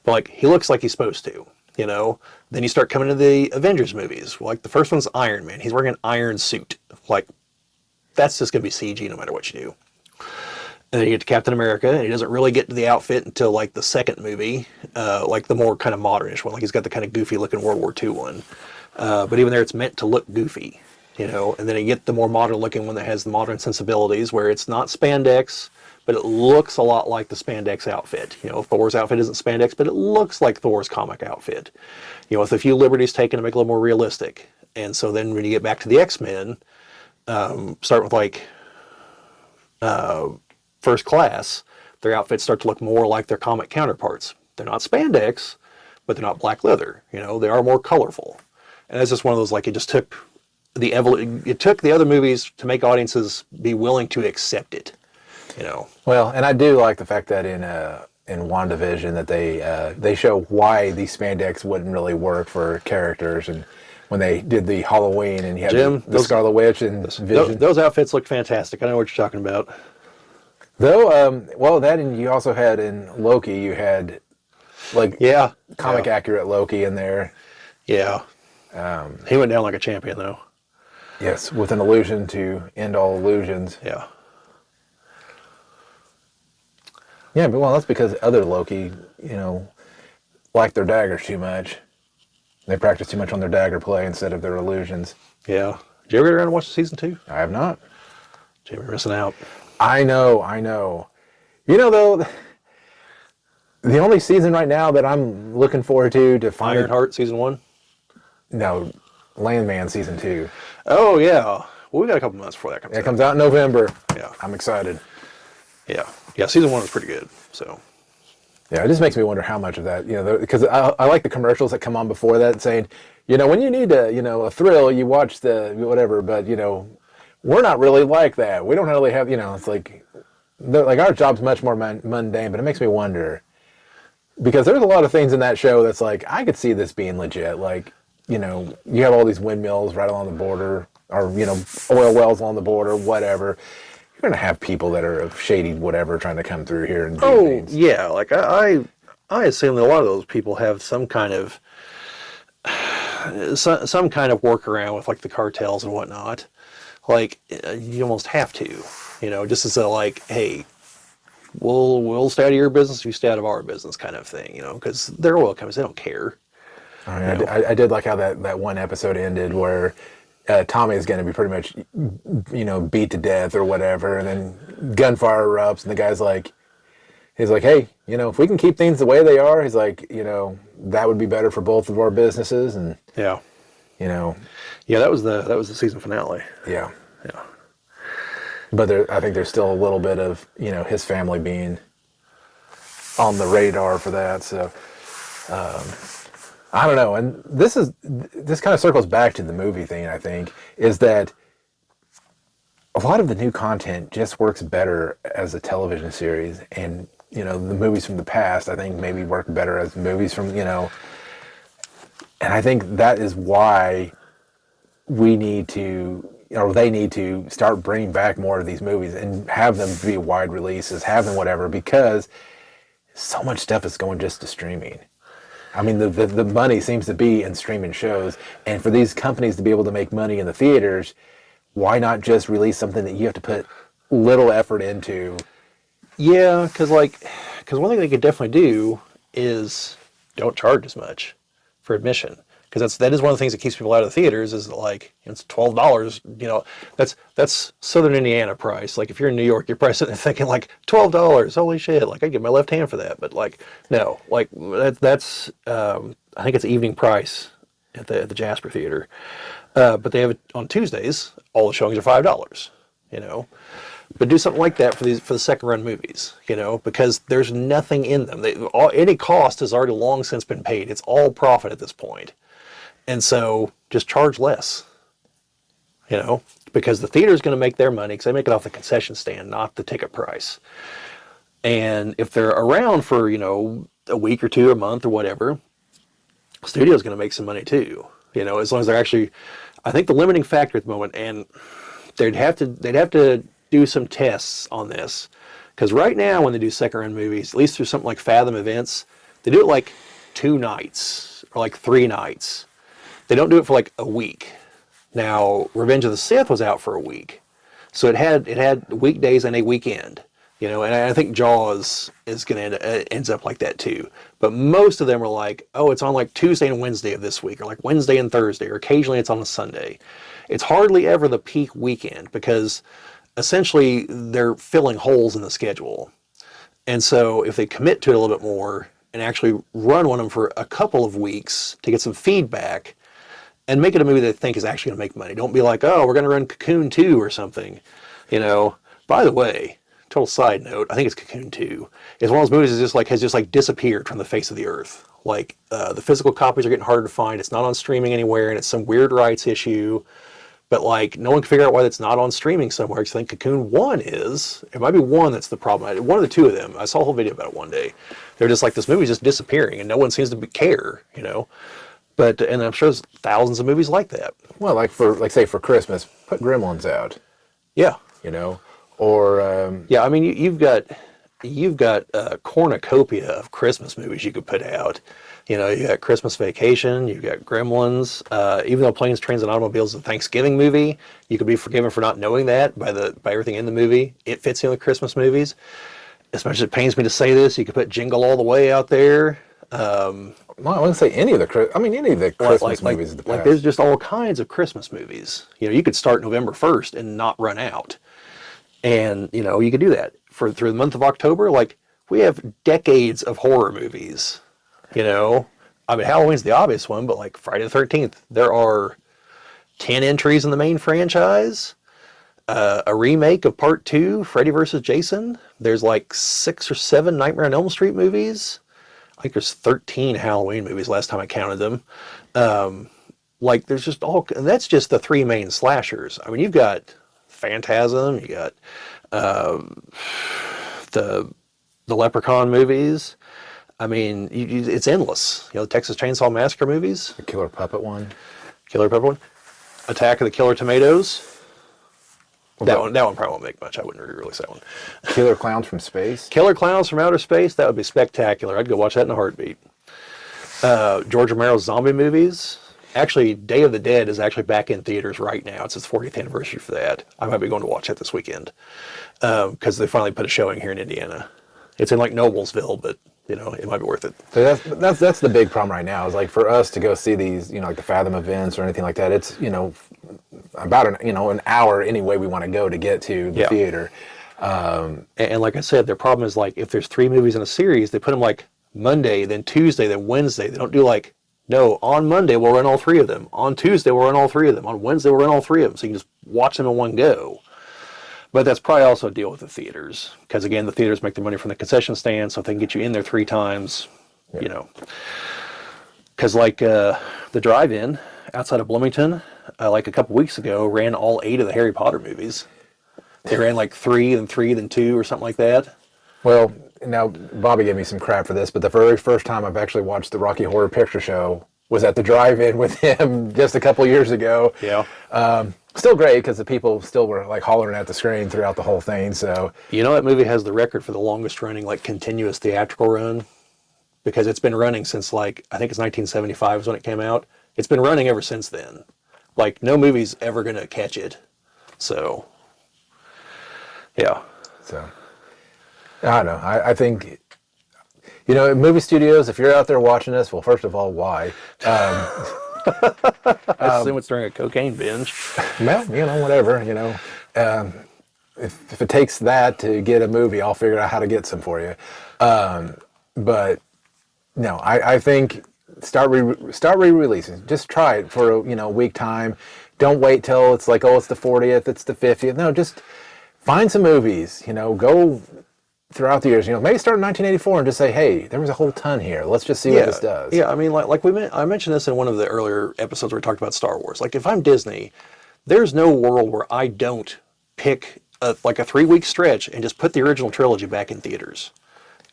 But, like, he looks like he's supposed to, you know? Then you start coming to the Avengers movies. Like, the first one's Iron Man. He's wearing an iron suit. Like, that's just going to be CG no matter what you do. And then you get to Captain America, and he doesn't really get to the outfit until, like, the second movie. Like, the more kind of modernish one. Like, he's got the kind of goofy-looking World War II one. But even there, it's meant to look goofy. And then you get the more modern looking one that has the modern sensibilities, where it's not spandex, but it looks a lot like the spandex outfit. Thor's outfit isn't spandex, but it looks like Thor's comic outfit. With a few liberties taken to make it a little more realistic. And so then when you get back to the X-Men, start with like First Class, their outfits start to look more like their comic counterparts. They're not spandex, but they're not black leather. They are more colorful. And that's just one of those, like, it just took it took the other movies to make audiences be willing to accept it. Well, and I do like the fact that in WandaVision that they show why these spandex wouldn't really work for characters, and when they did the Halloween and you had Jim, the Scarlet Witch and Vision. Those outfits look fantastic. I know what you're talking about. Though, well, that, and you also had in Loki, you had like comic accurate Loki in there. Yeah. He went down like a champion, though. Yes, with an illusion to end all illusions. Yeah. Yeah, but well, that's because other Loki, like their daggers too much. They practice too much on their dagger play instead of their illusions. Yeah. Did you ever get around to watch season 2? I have not. Jim, you're missing out. I know. Though, the only season right now that I'm looking forward to find... Ironheart season 1? No, Landman season 2. Oh, yeah. Well, we got a couple months before that comes out. It comes out in November. Yeah. I'm excited. Yeah. Yeah, season 1 was pretty good, so... Yeah, it just makes me wonder how much of that, because I like the commercials that come on before that saying, when you need a thrill, you watch the whatever, but, we're not really like that. We don't really have, it's like our job's much more mundane, but it makes me wonder, because there's a lot of things in that show that's like, I could see this being legit. Like, you have all these windmills right along the border, or, oil wells along the border, whatever. You're going to have people that are of shady whatever trying to come through here and do things. Yeah. Like, I assume that a lot of those people have some kind of workaround with, like, the cartels and whatnot. Like, you almost have to, just as a, like, hey, we'll stay out of your business if you stay out of our business kind of thing, because they're oil companies, they don't care. I did like how that one episode ended where Tommy is going to be pretty much, beat to death or whatever, and then gunfire erupts, and the guy's like, he's like, hey, if we can keep things the way they are, he's like, that would be better for both of our businesses, and yeah, that was the season finale. Yeah. But I think there's still a little bit of his family being on the radar for that, so. I don't know, and this kind of circles back to the movie thing, I think, is that a lot of the new content just works better as a television series, and, the movies from the past, I think, maybe work better as movies from, and I think that is why they need to start bringing back more of these movies and have them be wide releases, have them whatever, because so much stuff is going just to streaming. I mean, the money seems to be in streaming shows, and for these companies to be able to make money in the theaters, why not just release something that you have to put little effort into? Yeah, because one thing they could definitely do is don't charge as much for admission, because that is one of the things that keeps people out of the theaters is that, like, it's $12. That's Southern Indiana price. Like, if you're in New York, you're probably sitting there thinking, like, $12. Holy shit! Like, I'd give my left hand for that. But, like, no, like that's I think it's evening price at the Jasper Theater. But they have it on Tuesdays. All the showings are $5. But do something like that for the second run movies, because there's nothing in them. Any cost has already long since been paid. It's all profit at this point. And so just charge less, because the theater is going to make their money because they make it off the concession stand, not the ticket price. And if they're around for, a week or two, a month or whatever, the studio is going to make some money too, as long as they're actually, I think the limiting factor at the moment, and they'd have to do some tests on this, because right now when they do second run movies, at least through something like Fathom Events, they do it like 2 nights or like 3 nights. They don't do it for like a week. Now, Revenge of the Sith was out for a week, so it had weekdays and a weekend, and I think Jaws is going to ends up like that too. But most of them are like, oh, it's on like Tuesday and Wednesday of this week, or like Wednesday and Thursday, or occasionally it's on a Sunday. it's hardly ever the peak weekend because essentially they're filling holes in the schedule. And so if they commit to it a little bit more and actually run one of them for a couple of weeks to get some feedback and make it a movie they think is actually going to make money. Don't be like, oh, we're going to run Cocoon 2 or something. You know, by the way, total side note, I think it's Cocoon 2. It's one of those movies that has just like disappeared from the face of the earth. Like the physical copies are getting harder to find. It's not on streaming anywhere, and it's some weird rights issue. But like no one can figure out why it's not on streaming somewhere. Because I think Cocoon 1 is. It might be 1 that's the problem. One of the two of them. I saw a whole video about it one day. They're just like, this movie's just disappearing, and no one seems to care. You know. But and I'm sure there's thousands of movies like that. Well, say for Christmas, put Gremlins out. Yeah. You know, or yeah. I mean, you've got a cornucopia of Christmas movies you could put out. You know, you got Christmas Vacation, you've got Gremlins. Even though Planes, Trains, and Automobiles is a Thanksgiving movie, you could be forgiven for not knowing that by everything in the movie. It fits in with Christmas movies. As much as it pains me to say this, you could put Jingle All the Way out there. Well, I wouldn't say any of the Christmas movies of the past. Like there's just all kinds of Christmas movies. You know, you could start November 1st and not run out. And, you know, you could do that through the month of October. Like, we have decades of horror movies, you know. I mean, Halloween's the obvious one, but like Friday the 13th, there are 10 entries in the main franchise. A remake of Part 2, Freddy vs. Jason. There's like 6 or 7 Nightmare on Elm Street movies. I think there's 13 Halloween movies last time I counted them. Like, there's just and that's just the 3 main slashers. I mean, you've got Phantasm, you got the Leprechaun movies. I mean, it's endless. You know, the Texas Chainsaw Massacre movies. The Killer Puppet one. Attack of the Killer Tomatoes. That one probably won't make much. I wouldn't release that one. Killer Clowns from Space. Killer Clowns from Outer Space. That would be spectacular. I'd go watch that in a heartbeat. George Romero's zombie movies. Actually, Day of the Dead is actually back in theaters right now. It's its 40th anniversary for that. I might be going to watch that this weekend because they finally put a showing here in Indiana. It's in like Noblesville, but you know it might be worth it. So that's the big problem right now. Is like for us to go see these, you know, like the Fathom events or anything like that. It's about an hour anyway. We want to go to get to the theater. And like I said, their problem is like if there's 3 movies in a series, they put them like Monday, then Tuesday, then Wednesday. They don't do like. No, on Monday we'll run all 3 of them. On Tuesday we'll run all 3 of them. On Wednesday we'll run all 3 of them. So you can just watch them in one go. But that's probably also a deal with the theaters. Because again, the theaters make their money from the concession stand, so if they can get you in there 3 times, you know. Because like the drive-in outside of Bloomington, like a couple weeks ago, ran all 8 of the Harry Potter movies. They ran like 3, then 3, then 2, or something like that. Well, now Bobbie gave me some crap for this, but the very first time I've actually watched the Rocky Horror Picture Show was at the drive-in with him just a couple years ago. Yeah. Still great because the people still were like hollering at the screen throughout the whole thing. So you know that movie has the record for the longest running like continuous theatrical run because it's been running since like I think it's 1975 is when it came out. It's been running ever since then. Like no movie's ever gonna catch it. So yeah. So I don't know. I think, you know, movie studios, if you're out there watching this, well, first of all, why? I assume it's during a cocaine binge. Well, you know, whatever, you know. If it takes that to get a movie, I'll figure out how to get some for you. But, no, I think start re-releasing. Just try it for, a week time. Don't wait till it's like, oh, it's the 40th, it's the 50th. No, just find some movies, go throughout the years, maybe start in 1984 and just say, hey, there was a whole ton here. Let's just see what this does. Yeah, I mean, I mentioned this in one of the earlier episodes where we talked about Star Wars. Like, if I'm Disney, there's no world where I don't pick a 3-week stretch and just put the original trilogy back in theaters.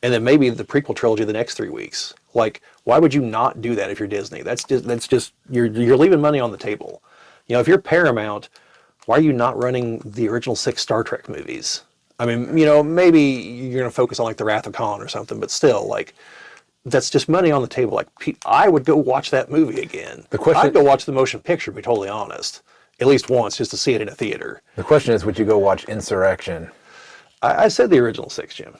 And then maybe the prequel trilogy the next 3 weeks. Like, why would you not do that if you're Disney? That's just you're leaving money on the table. If you're Paramount, why are you not running the original 6 Star Trek movies? I mean, maybe you're going to focus on like The Wrath of Khan or something, but still, like, that's just money on the table. Like, I would go watch that movie again. I'd go watch the motion picture, to be totally honest, at least once, just to see it in a theater. The question is, would you go watch Insurrection? I said the original 6, Jim.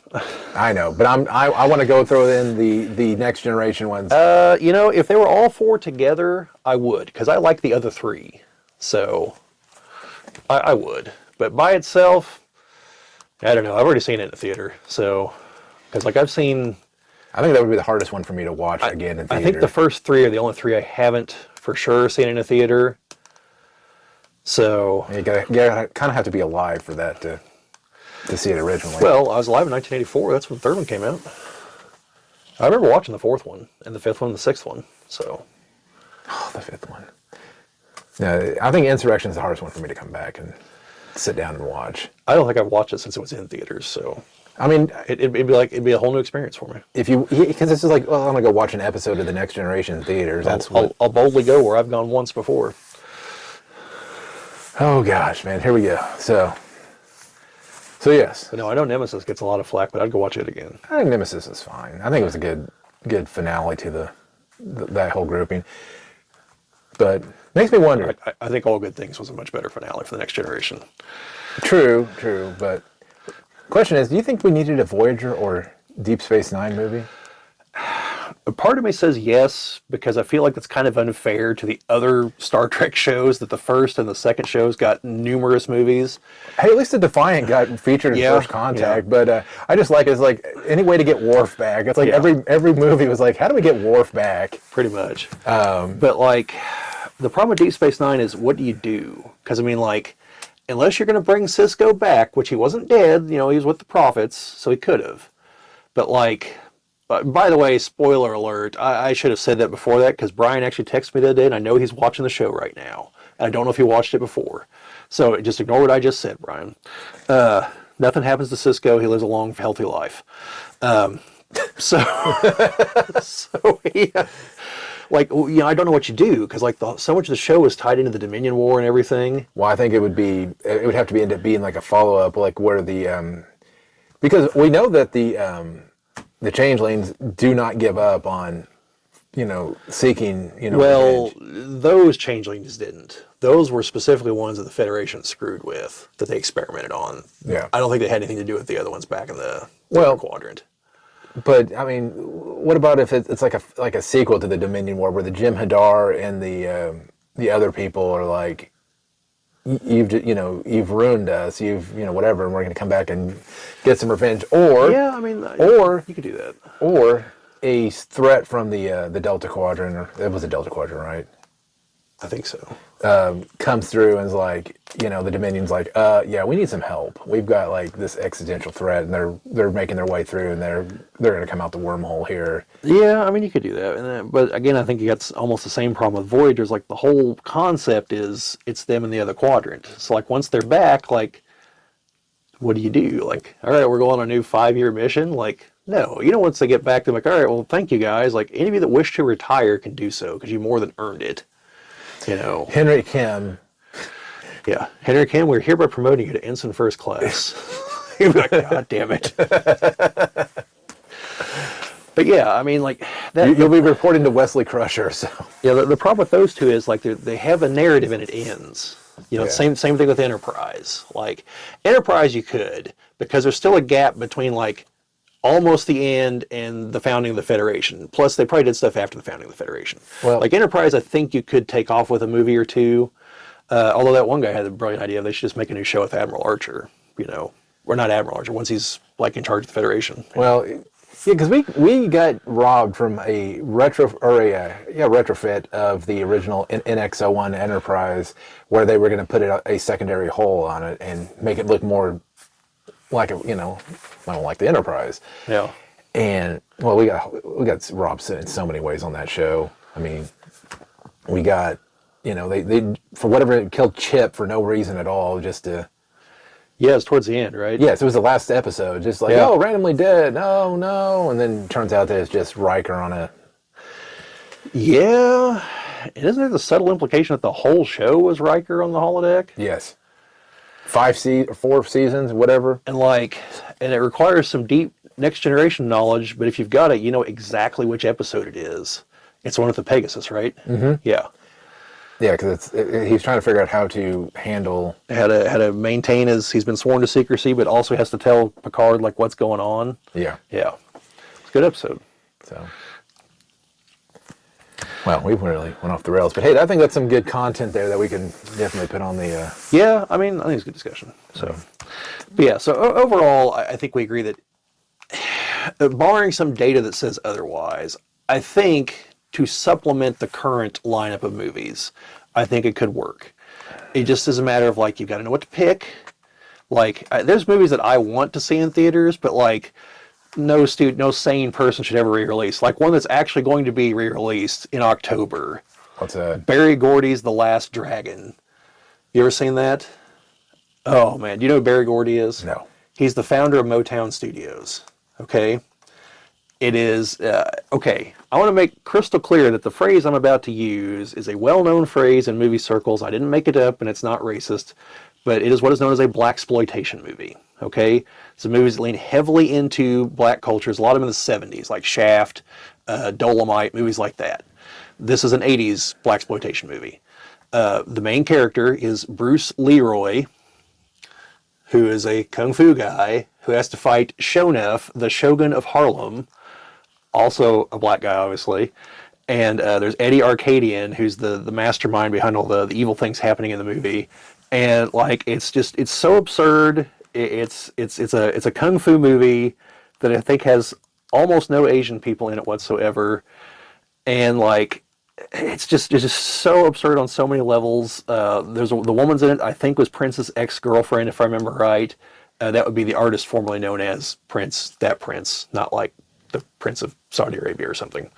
I know, but I want to go throw in the next generation ones. If they were all 4 together, I would, because I like the other 3. So, I would, but by itself, I don't know. I've already seen it in the theater, so because like I've seen. I think that would be the hardest one for me to watch again in theater. I think the first three are the only three I haven't for sure seen in a theater. So you gotta kind of have to be alive for that to see it originally. Well, I was alive in 1984. That's when the third one came out. I remember watching the fourth one, and the fifth one, and the sixth one. So, the fifth one. Yeah, I think Insurrection is the hardest one for me to come back and sit down and watch. I don't think I've watched it since it was in theaters. So, I mean, it'd be a whole new experience for me. Because it's just like, well, I'm gonna go watch an episode of The Next Generation in theaters. I'll boldly go where I've gone once before. Oh gosh, man, here we go. So yes. But no, I know Nemesis gets a lot of flack, but I'd go watch it again. I think Nemesis is fine. I think it was a good finale to that whole grouping. But makes me wonder. I think All Good Things was a much better finale for The Next Generation. True. But question is, do you think we needed a Voyager or Deep Space Nine movie? A part of me says yes, because I feel like that's kind of unfair to the other Star Trek shows that the first and the second shows got numerous movies. Hey, at least the Defiant got featured in First Contact, but I just like it's like any way to get Worf back. It's like every movie was like, how do we get Worf back? Pretty much. But like, the problem with Deep Space Nine is what do you do? Because I mean, like, unless you're going to bring Cisco back, which he wasn't dead, he was with the Prophets, so he could have. But like. By the way, spoiler alert, I should have said that before that because Brian actually texted me the other day and I know he's watching the show right now. And I don't know if he watched it before. So just ignore what I just said, Brian. Nothing happens to Cisco. He lives a long, healthy life. So yeah. Like, I don't know what you do because like so much of the show is tied into the Dominion War and everything. Well, I think it would have to end up being like a follow-up, like where because we know that the changelings do not give up on, seeking, Well, revenge. Those changelings didn't. Those were specifically ones that the Federation screwed with, that they experimented on. Yeah. I don't think they had anything to do with the other ones back in the other quadrant. But, I mean, what about if it's like a sequel to the Dominion War where the Jim Hadar and the other people are like, you've ruined us, whatever, and we're going to come back and get some revenge, or you could do that, or a threat from the Delta Quadrant, or it was a Delta Quadrant, right? I think so. Comes through and is like, the Dominion's like, we need some help. We've got like this existential threat, and they're making their way through, and they're going to come out the wormhole here. Yeah, I mean, you could do that, but again, I think you got almost the same problem with Voyagers. Like the whole concept is it's them in the other quadrant. So like once they're back, like, what do you do? Like, all right, we're going on a new 5-year mission. Like, no, once they get back, they're like, all right, well, thank you guys. Like any of you that wish to retire can do so because you more than earned it. Henry Kim. Yeah, Henry Kim, we're hereby promoting you to ensign first class. You'd be like, God damn it. But yeah, I mean, like that. You'll be reporting to Wesley Crusher. So yeah, the problem with those two is like they have a narrative and it ends. Same thing with Enterprise. Like Enterprise, you could because there's still a gap between like almost the end and the founding of the Federation. Plus, they probably did stuff after the founding of the Federation. Well, like Enterprise, I think you could take off with a movie or two. Although that one guy had the brilliant idea they should just make a new show with Admiral Archer. Or not Admiral Archer, once he's like in charge of the Federation. Well, yeah, because we got robbed from a retrofit of the original NX-01 Enterprise, where they were going to put a secondary hull on it and make it look more like I don't like the Enterprise. Yeah. And well, we got robbed in so many ways on that show. I mean, we got they for whatever killed Chip for no reason at all, just to. Yeah, it's towards the end, right? Yes, it was the last episode. Just like, randomly dead. No. And then it turns out that it's just Riker on a. Yeah. And isn't there the subtle implication that the whole show was Riker on the holodeck? Yes. 4 seasons, whatever. And it requires some deep Next Generation knowledge, but if you've got it, you know exactly which episode it is. It's the one with the Pegasus, right? Mm-hmm. Yeah. Yeah, because he's trying to figure out how to handle... How to maintain he's been sworn to secrecy, but also has to tell Picard, what's going on. Yeah. Yeah. It's a good episode. So... Well, we really went off the rails, but hey, I think that's some good content there that we can definitely put on the. Yeah, I mean, I think it's a good discussion. So, but yeah. So overall, I think we agree that, barring some data that says otherwise, I think to supplement the current lineup of movies, I think it could work. It just is a matter of like, you've got to know what to pick. Like, there's movies that I want to see in theaters, but like, no sane person should ever re-release. Like one that's actually going to be re-released in October. What's that? Barry Gordy's The Last Dragon. You ever seen that? Oh man, do you know who Barry Gordy is? No. He's the founder of Motown Studios. Okay? It is, okay, I want to make crystal clear that the phrase I'm about to use is a well-known phrase in movie circles. I didn't make it up, and it's not racist, but it is what is known as a blaxploitation movie. Okay? So movies that lean heavily into black cultures, a lot of them in the 70s, like Shaft, Dolomite, movies like that. This is an 80s blaxploitation movie. The main character is Bruce Leroy, who is a kung fu guy who has to fight Shonuff, the Shogun of Harlem, also a black guy, obviously. And there's Eddie Arcadian, who's the mastermind behind all the evil things happening in the movie. And like, it's so absurd. It's a kung fu movie that I think has almost no Asian people in it whatsoever. And like, it's just so absurd on so many levels. The woman's in it, I think, was Prince's ex-girlfriend, if I remember right. That would be the artist formerly known as Prince, that Prince, not like the Prince of Saudi Arabia or something.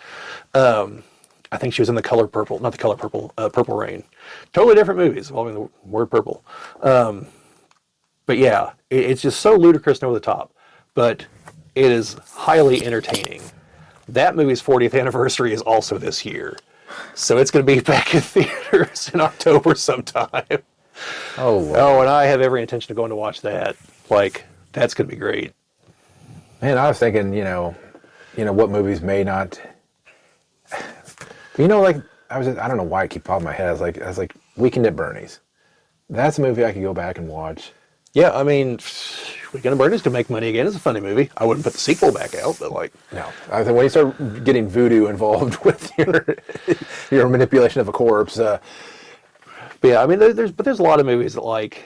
I think she was in The Color Purple, not The Color Purple, Purple Rain. Totally different movies involving the word purple. But yeah, it's just so ludicrous and over the top. But it is highly entertaining. That movie's 40th anniversary is also this year. So it's going to be back in theaters in October sometime. Oh, wow. Oh, and I have every intention of going to watch that. Like, that's going to be great. Man, I was thinking, what movies may not. Like I don't know why I keep popping my head. I was like Weekend at Bernie's. That's a movie I could go back and watch. Yeah, I mean, Weekend at Bernie's could make money again. It's a funny movie. I wouldn't put the sequel back out, but like. No, I think when you start getting voodoo involved with your manipulation of a corpse. But yeah, I mean, there's a lot of movies that like.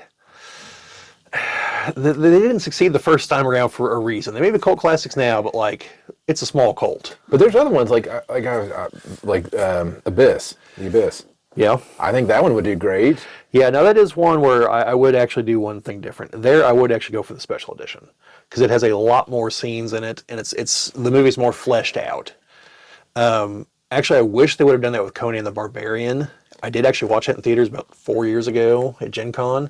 They didn't succeed the first time around for a reason. They may be cult classics now, but like, it's a small cult. But there's other ones like Abyss, The Abyss. Yeah, I think that one would do great. Yeah, now that is one where I would actually do one thing different. There, I would actually go for the special edition because it has a lot more scenes in it, and it's the movie's more fleshed out. Actually, I wish they would have done that with Conan the Barbarian. I did actually watch it in theaters about 4 years ago at Gen Con.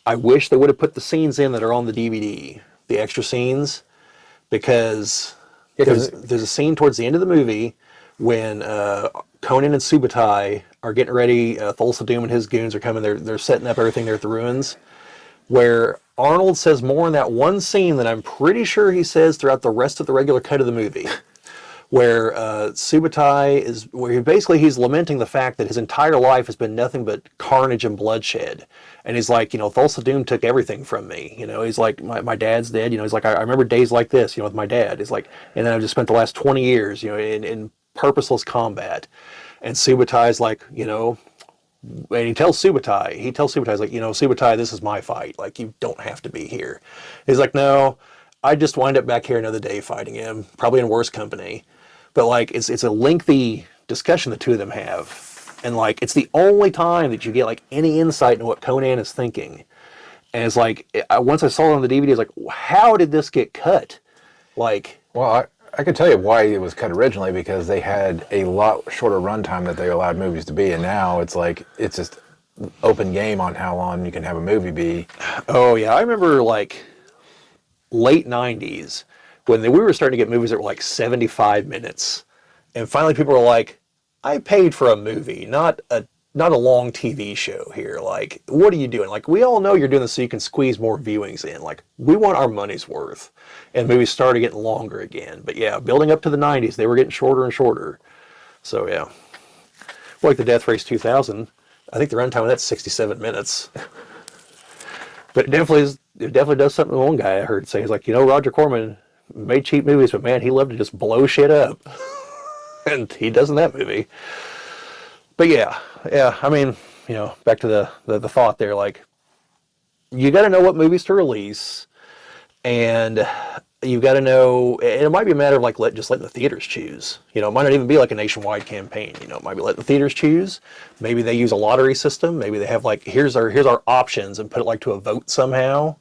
I wish they would have put the scenes in that are on the DVD, the extra scenes, because there's a scene towards the end of the movie when Conan and Subutai are getting ready. Thulsa Doom and his goons are coming. They're setting up everything there at the ruins, where Arnold says more in that one scene than I'm pretty sure he says throughout the rest of the regular cut of the movie. Where Subutai he's lamenting the fact that his entire life has been nothing but carnage and bloodshed. And he's like, Thulsa Doom took everything from me. He's like, my dad's dead. He's like, I remember days like this, with my dad. He's like, and then I've just spent the last 20 years, in purposeless combat. And Subutai's like, and he tells Subutai, he's like, Subutai, this is my fight. Like, you don't have to be here. He's like, no, I just wind up back here another day fighting him, probably in worse company. But like, it's a lengthy discussion the two of them have, and like, it's the only time that you get like any insight into what Conan is thinking. And it's like, once I saw it on the DVD, I was like, how did this get cut? Like, well, I could tell you why it was cut originally, because they had a lot shorter runtime that they allowed movies to be, and now it's like it's just open game on how long you can have a movie be. Oh yeah, I remember like late 90s. When we were starting to get movies that were like 75 minutes. And finally people were like, I paid for a movie, not a long TV show here. Like, what are you doing? Like, we all know you're doing this so you can squeeze more viewings in. Like, we want our money's worth. And movies started getting longer again. But yeah, building up to the 90s, they were getting shorter and shorter. So yeah. Like the Death Race 2000, I think the runtime of that's 67 minutes. But it definitely does something to one guy I heard say. He's like, Roger Corman made cheap movies, but man, he loved to just blow shit up. and he does in that movie. But yeah. I mean, back to the thought there, like, you got to know what movies to release, and you got to know, and it might be a matter of like just letting the theaters choose. It might not even be like a nationwide campaign. It might be letting the theaters choose. Maybe they use a lottery system. Maybe they have like, here's our options, and put it like to a vote somehow.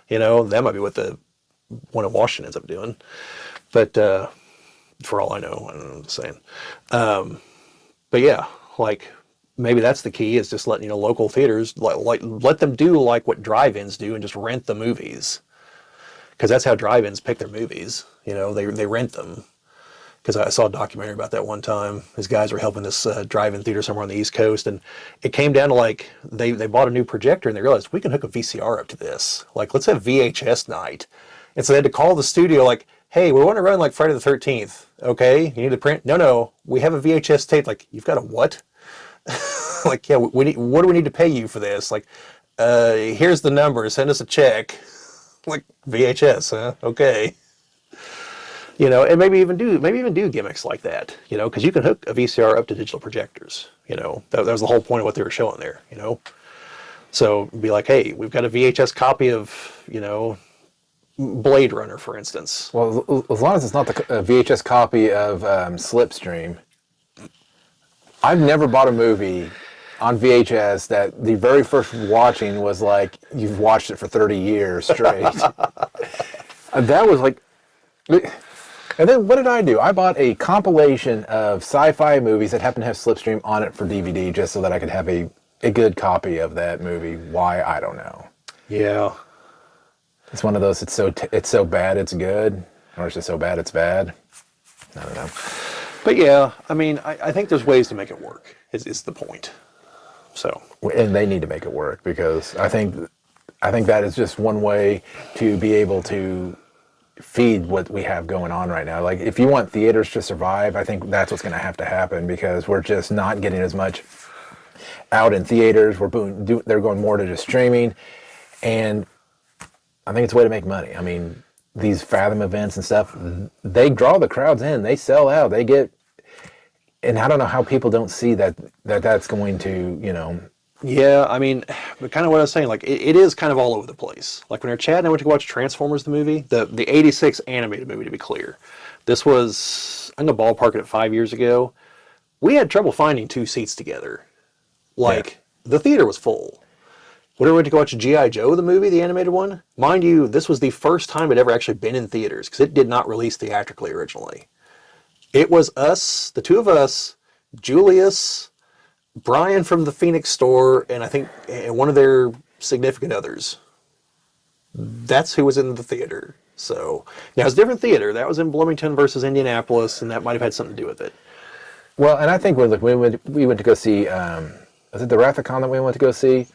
That might be what the one in Washington ends up doing. But for all I know, I don't know what I'm saying. But yeah, like, maybe that's the key, is just letting local theaters let them do like what drive-ins do and just rent the movies, because that's how drive-ins pick their movies. They rent them. Because I saw a documentary about that one time. These guys were helping this drive-in theater somewhere on the East Coast, and it came down to like they bought a new projector, and they realized we can hook a VCR up to this. Like, let's have VHS night. And so they had to call the studio like, hey, we want to run like Friday the 13th. Okay, you need to print? No, we have a VHS tape. Like, you've got a what? Like, yeah, what do we need to pay you for this? Like, here's the number, send us a check. Like, VHS, huh? Okay. And maybe even do gimmicks like that, because you can hook a VCR up to digital projectors. That was the whole point of what they were showing there. So be like, hey, we've got a VHS copy of, Blade Runner, for instance. Well, as long as it's not the VHS copy of Slipstream. I've never bought a movie on VHS that the very first watching was like, you've watched it for 30 years straight. That was like... And then what did I do? I bought a compilation of sci-fi movies that happened to have Slipstream on it for DVD, just so that I could have a good copy of that movie. Why? I don't know. Yeah. It's one of those, it's so bad it's good, or it's just so bad it's bad. I don't know. But yeah, I mean, I think there's ways to make it work, is the point. So. And they need to make it work, because I think that is just one way to be able to feed what we have going on right now. Like, if you want theaters to survive, I think that's what's going to have to happen, because we're just not getting as much out in theaters. They're going more to just streaming, and I think it's a way to make money. I mean, these Fathom events and stuff, they draw the crowds in, they sell out, they get, and I don't know how people don't see that's going to, Yeah, I mean, but kind of what I was saying, like, it is kind of all over the place. Like, when Chad and I went to watch Transformers, the movie, the 86 animated movie, to be clear. This was, I'm going to ballpark it at 5 years ago. We had trouble finding 2 seats together. Like, The theater was full. When we went to go watch G.I. Joe, the movie, the animated one, mind you, this was the first time it ever actually been in theaters, because it did not release theatrically originally. It was us, the 2 of us, Julius, Brian from the Phoenix store, and I think one of their significant others. That's who was in the theater. So now it's a different theater. That was in Bloomington versus Indianapolis, and that might have had something to do with it. Well, and I think we went to go see, was it the Wrathacon that we went to go see?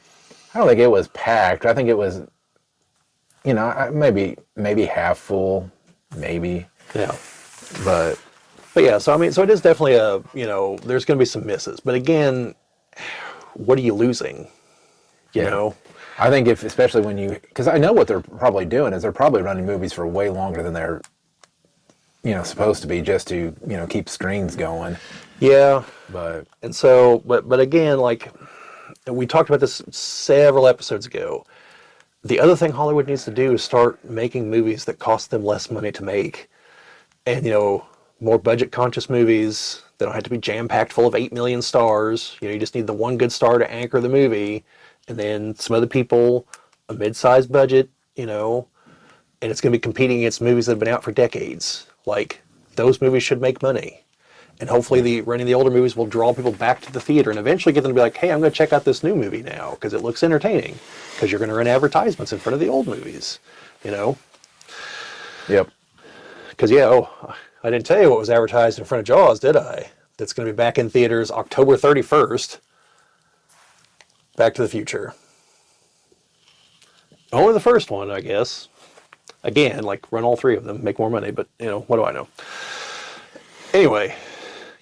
I don't think it was packed. I think it was, maybe half full, maybe. Yeah. But yeah, so I mean, so it is definitely there's going to be some misses. But again, what are you losing? You know? I think especially when because I know what they're probably doing is they're probably running movies for way longer than they're, supposed to be, just to, keep screens going. Yeah. But again, like, we talked about this several episodes ago. The other thing Hollywood needs to do is start making movies that cost them less money to make. And, more budget-conscious movies. They don't have to be jam-packed full of 8 million stars. You just need the one good star to anchor the movie. And then some other people, a mid-sized budget, and it's going to be competing against movies that have been out for decades. Like, those movies should make money. And hopefully running the older movies will draw people back to the theater and eventually get them to be like, hey, I'm going to check out this new movie now because it looks entertaining. Because you're going to run advertisements in front of the old movies, Yep. Because, I didn't tell you what was advertised in front of Jaws, did I? That's going to be back in theaters October 31st. Back to the Future. Only the first one, I guess. Again, like, run all 3 of them, make more money, but, what do I know? Anyway,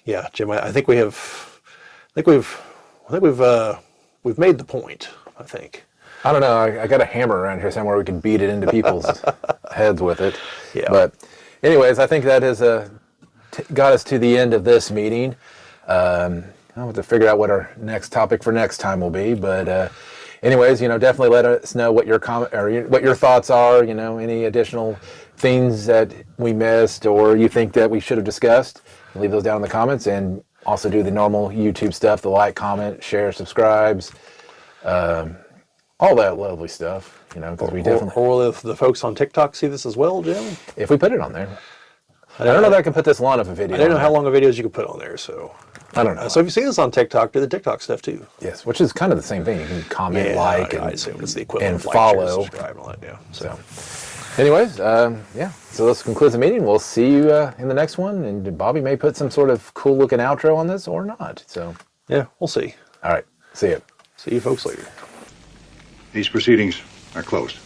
yeah, Jim, I think we've made the point, I think. I don't know. I got a hammer around here somewhere we can beat it into people's heads with it. Yeah. But anyways, I think that is got us to the end of this meeting. I'll have to figure out what our next topic for next time will be, but anyways, definitely let us know what your what your thoughts are. Any additional things that we missed or you think that we should have discussed. Leave those down in the comments, and also do the normal YouTube stuff: the like, comment, share, subscribes, all that lovely stuff. Because we definitely. Or will the folks on TikTok see this as well, Jim? If we put it on there, I don't know that I can put this long of a video. I don't know how long of videos you can put on there, so. I don't know. So if you see this on TikTok, do the TikTok stuff too. Yes, which is kind of the same thing. You can comment, like, I assume it's the equivalent and of like, share, follow. subscribe, and all that. Yeah. So, anyways, yeah. So this concludes the meeting. We'll see you in the next one. And Bobbie may put some sort of cool looking outro on this or not. So yeah, we'll see. All right. See you. See you folks later. These proceedings are closed.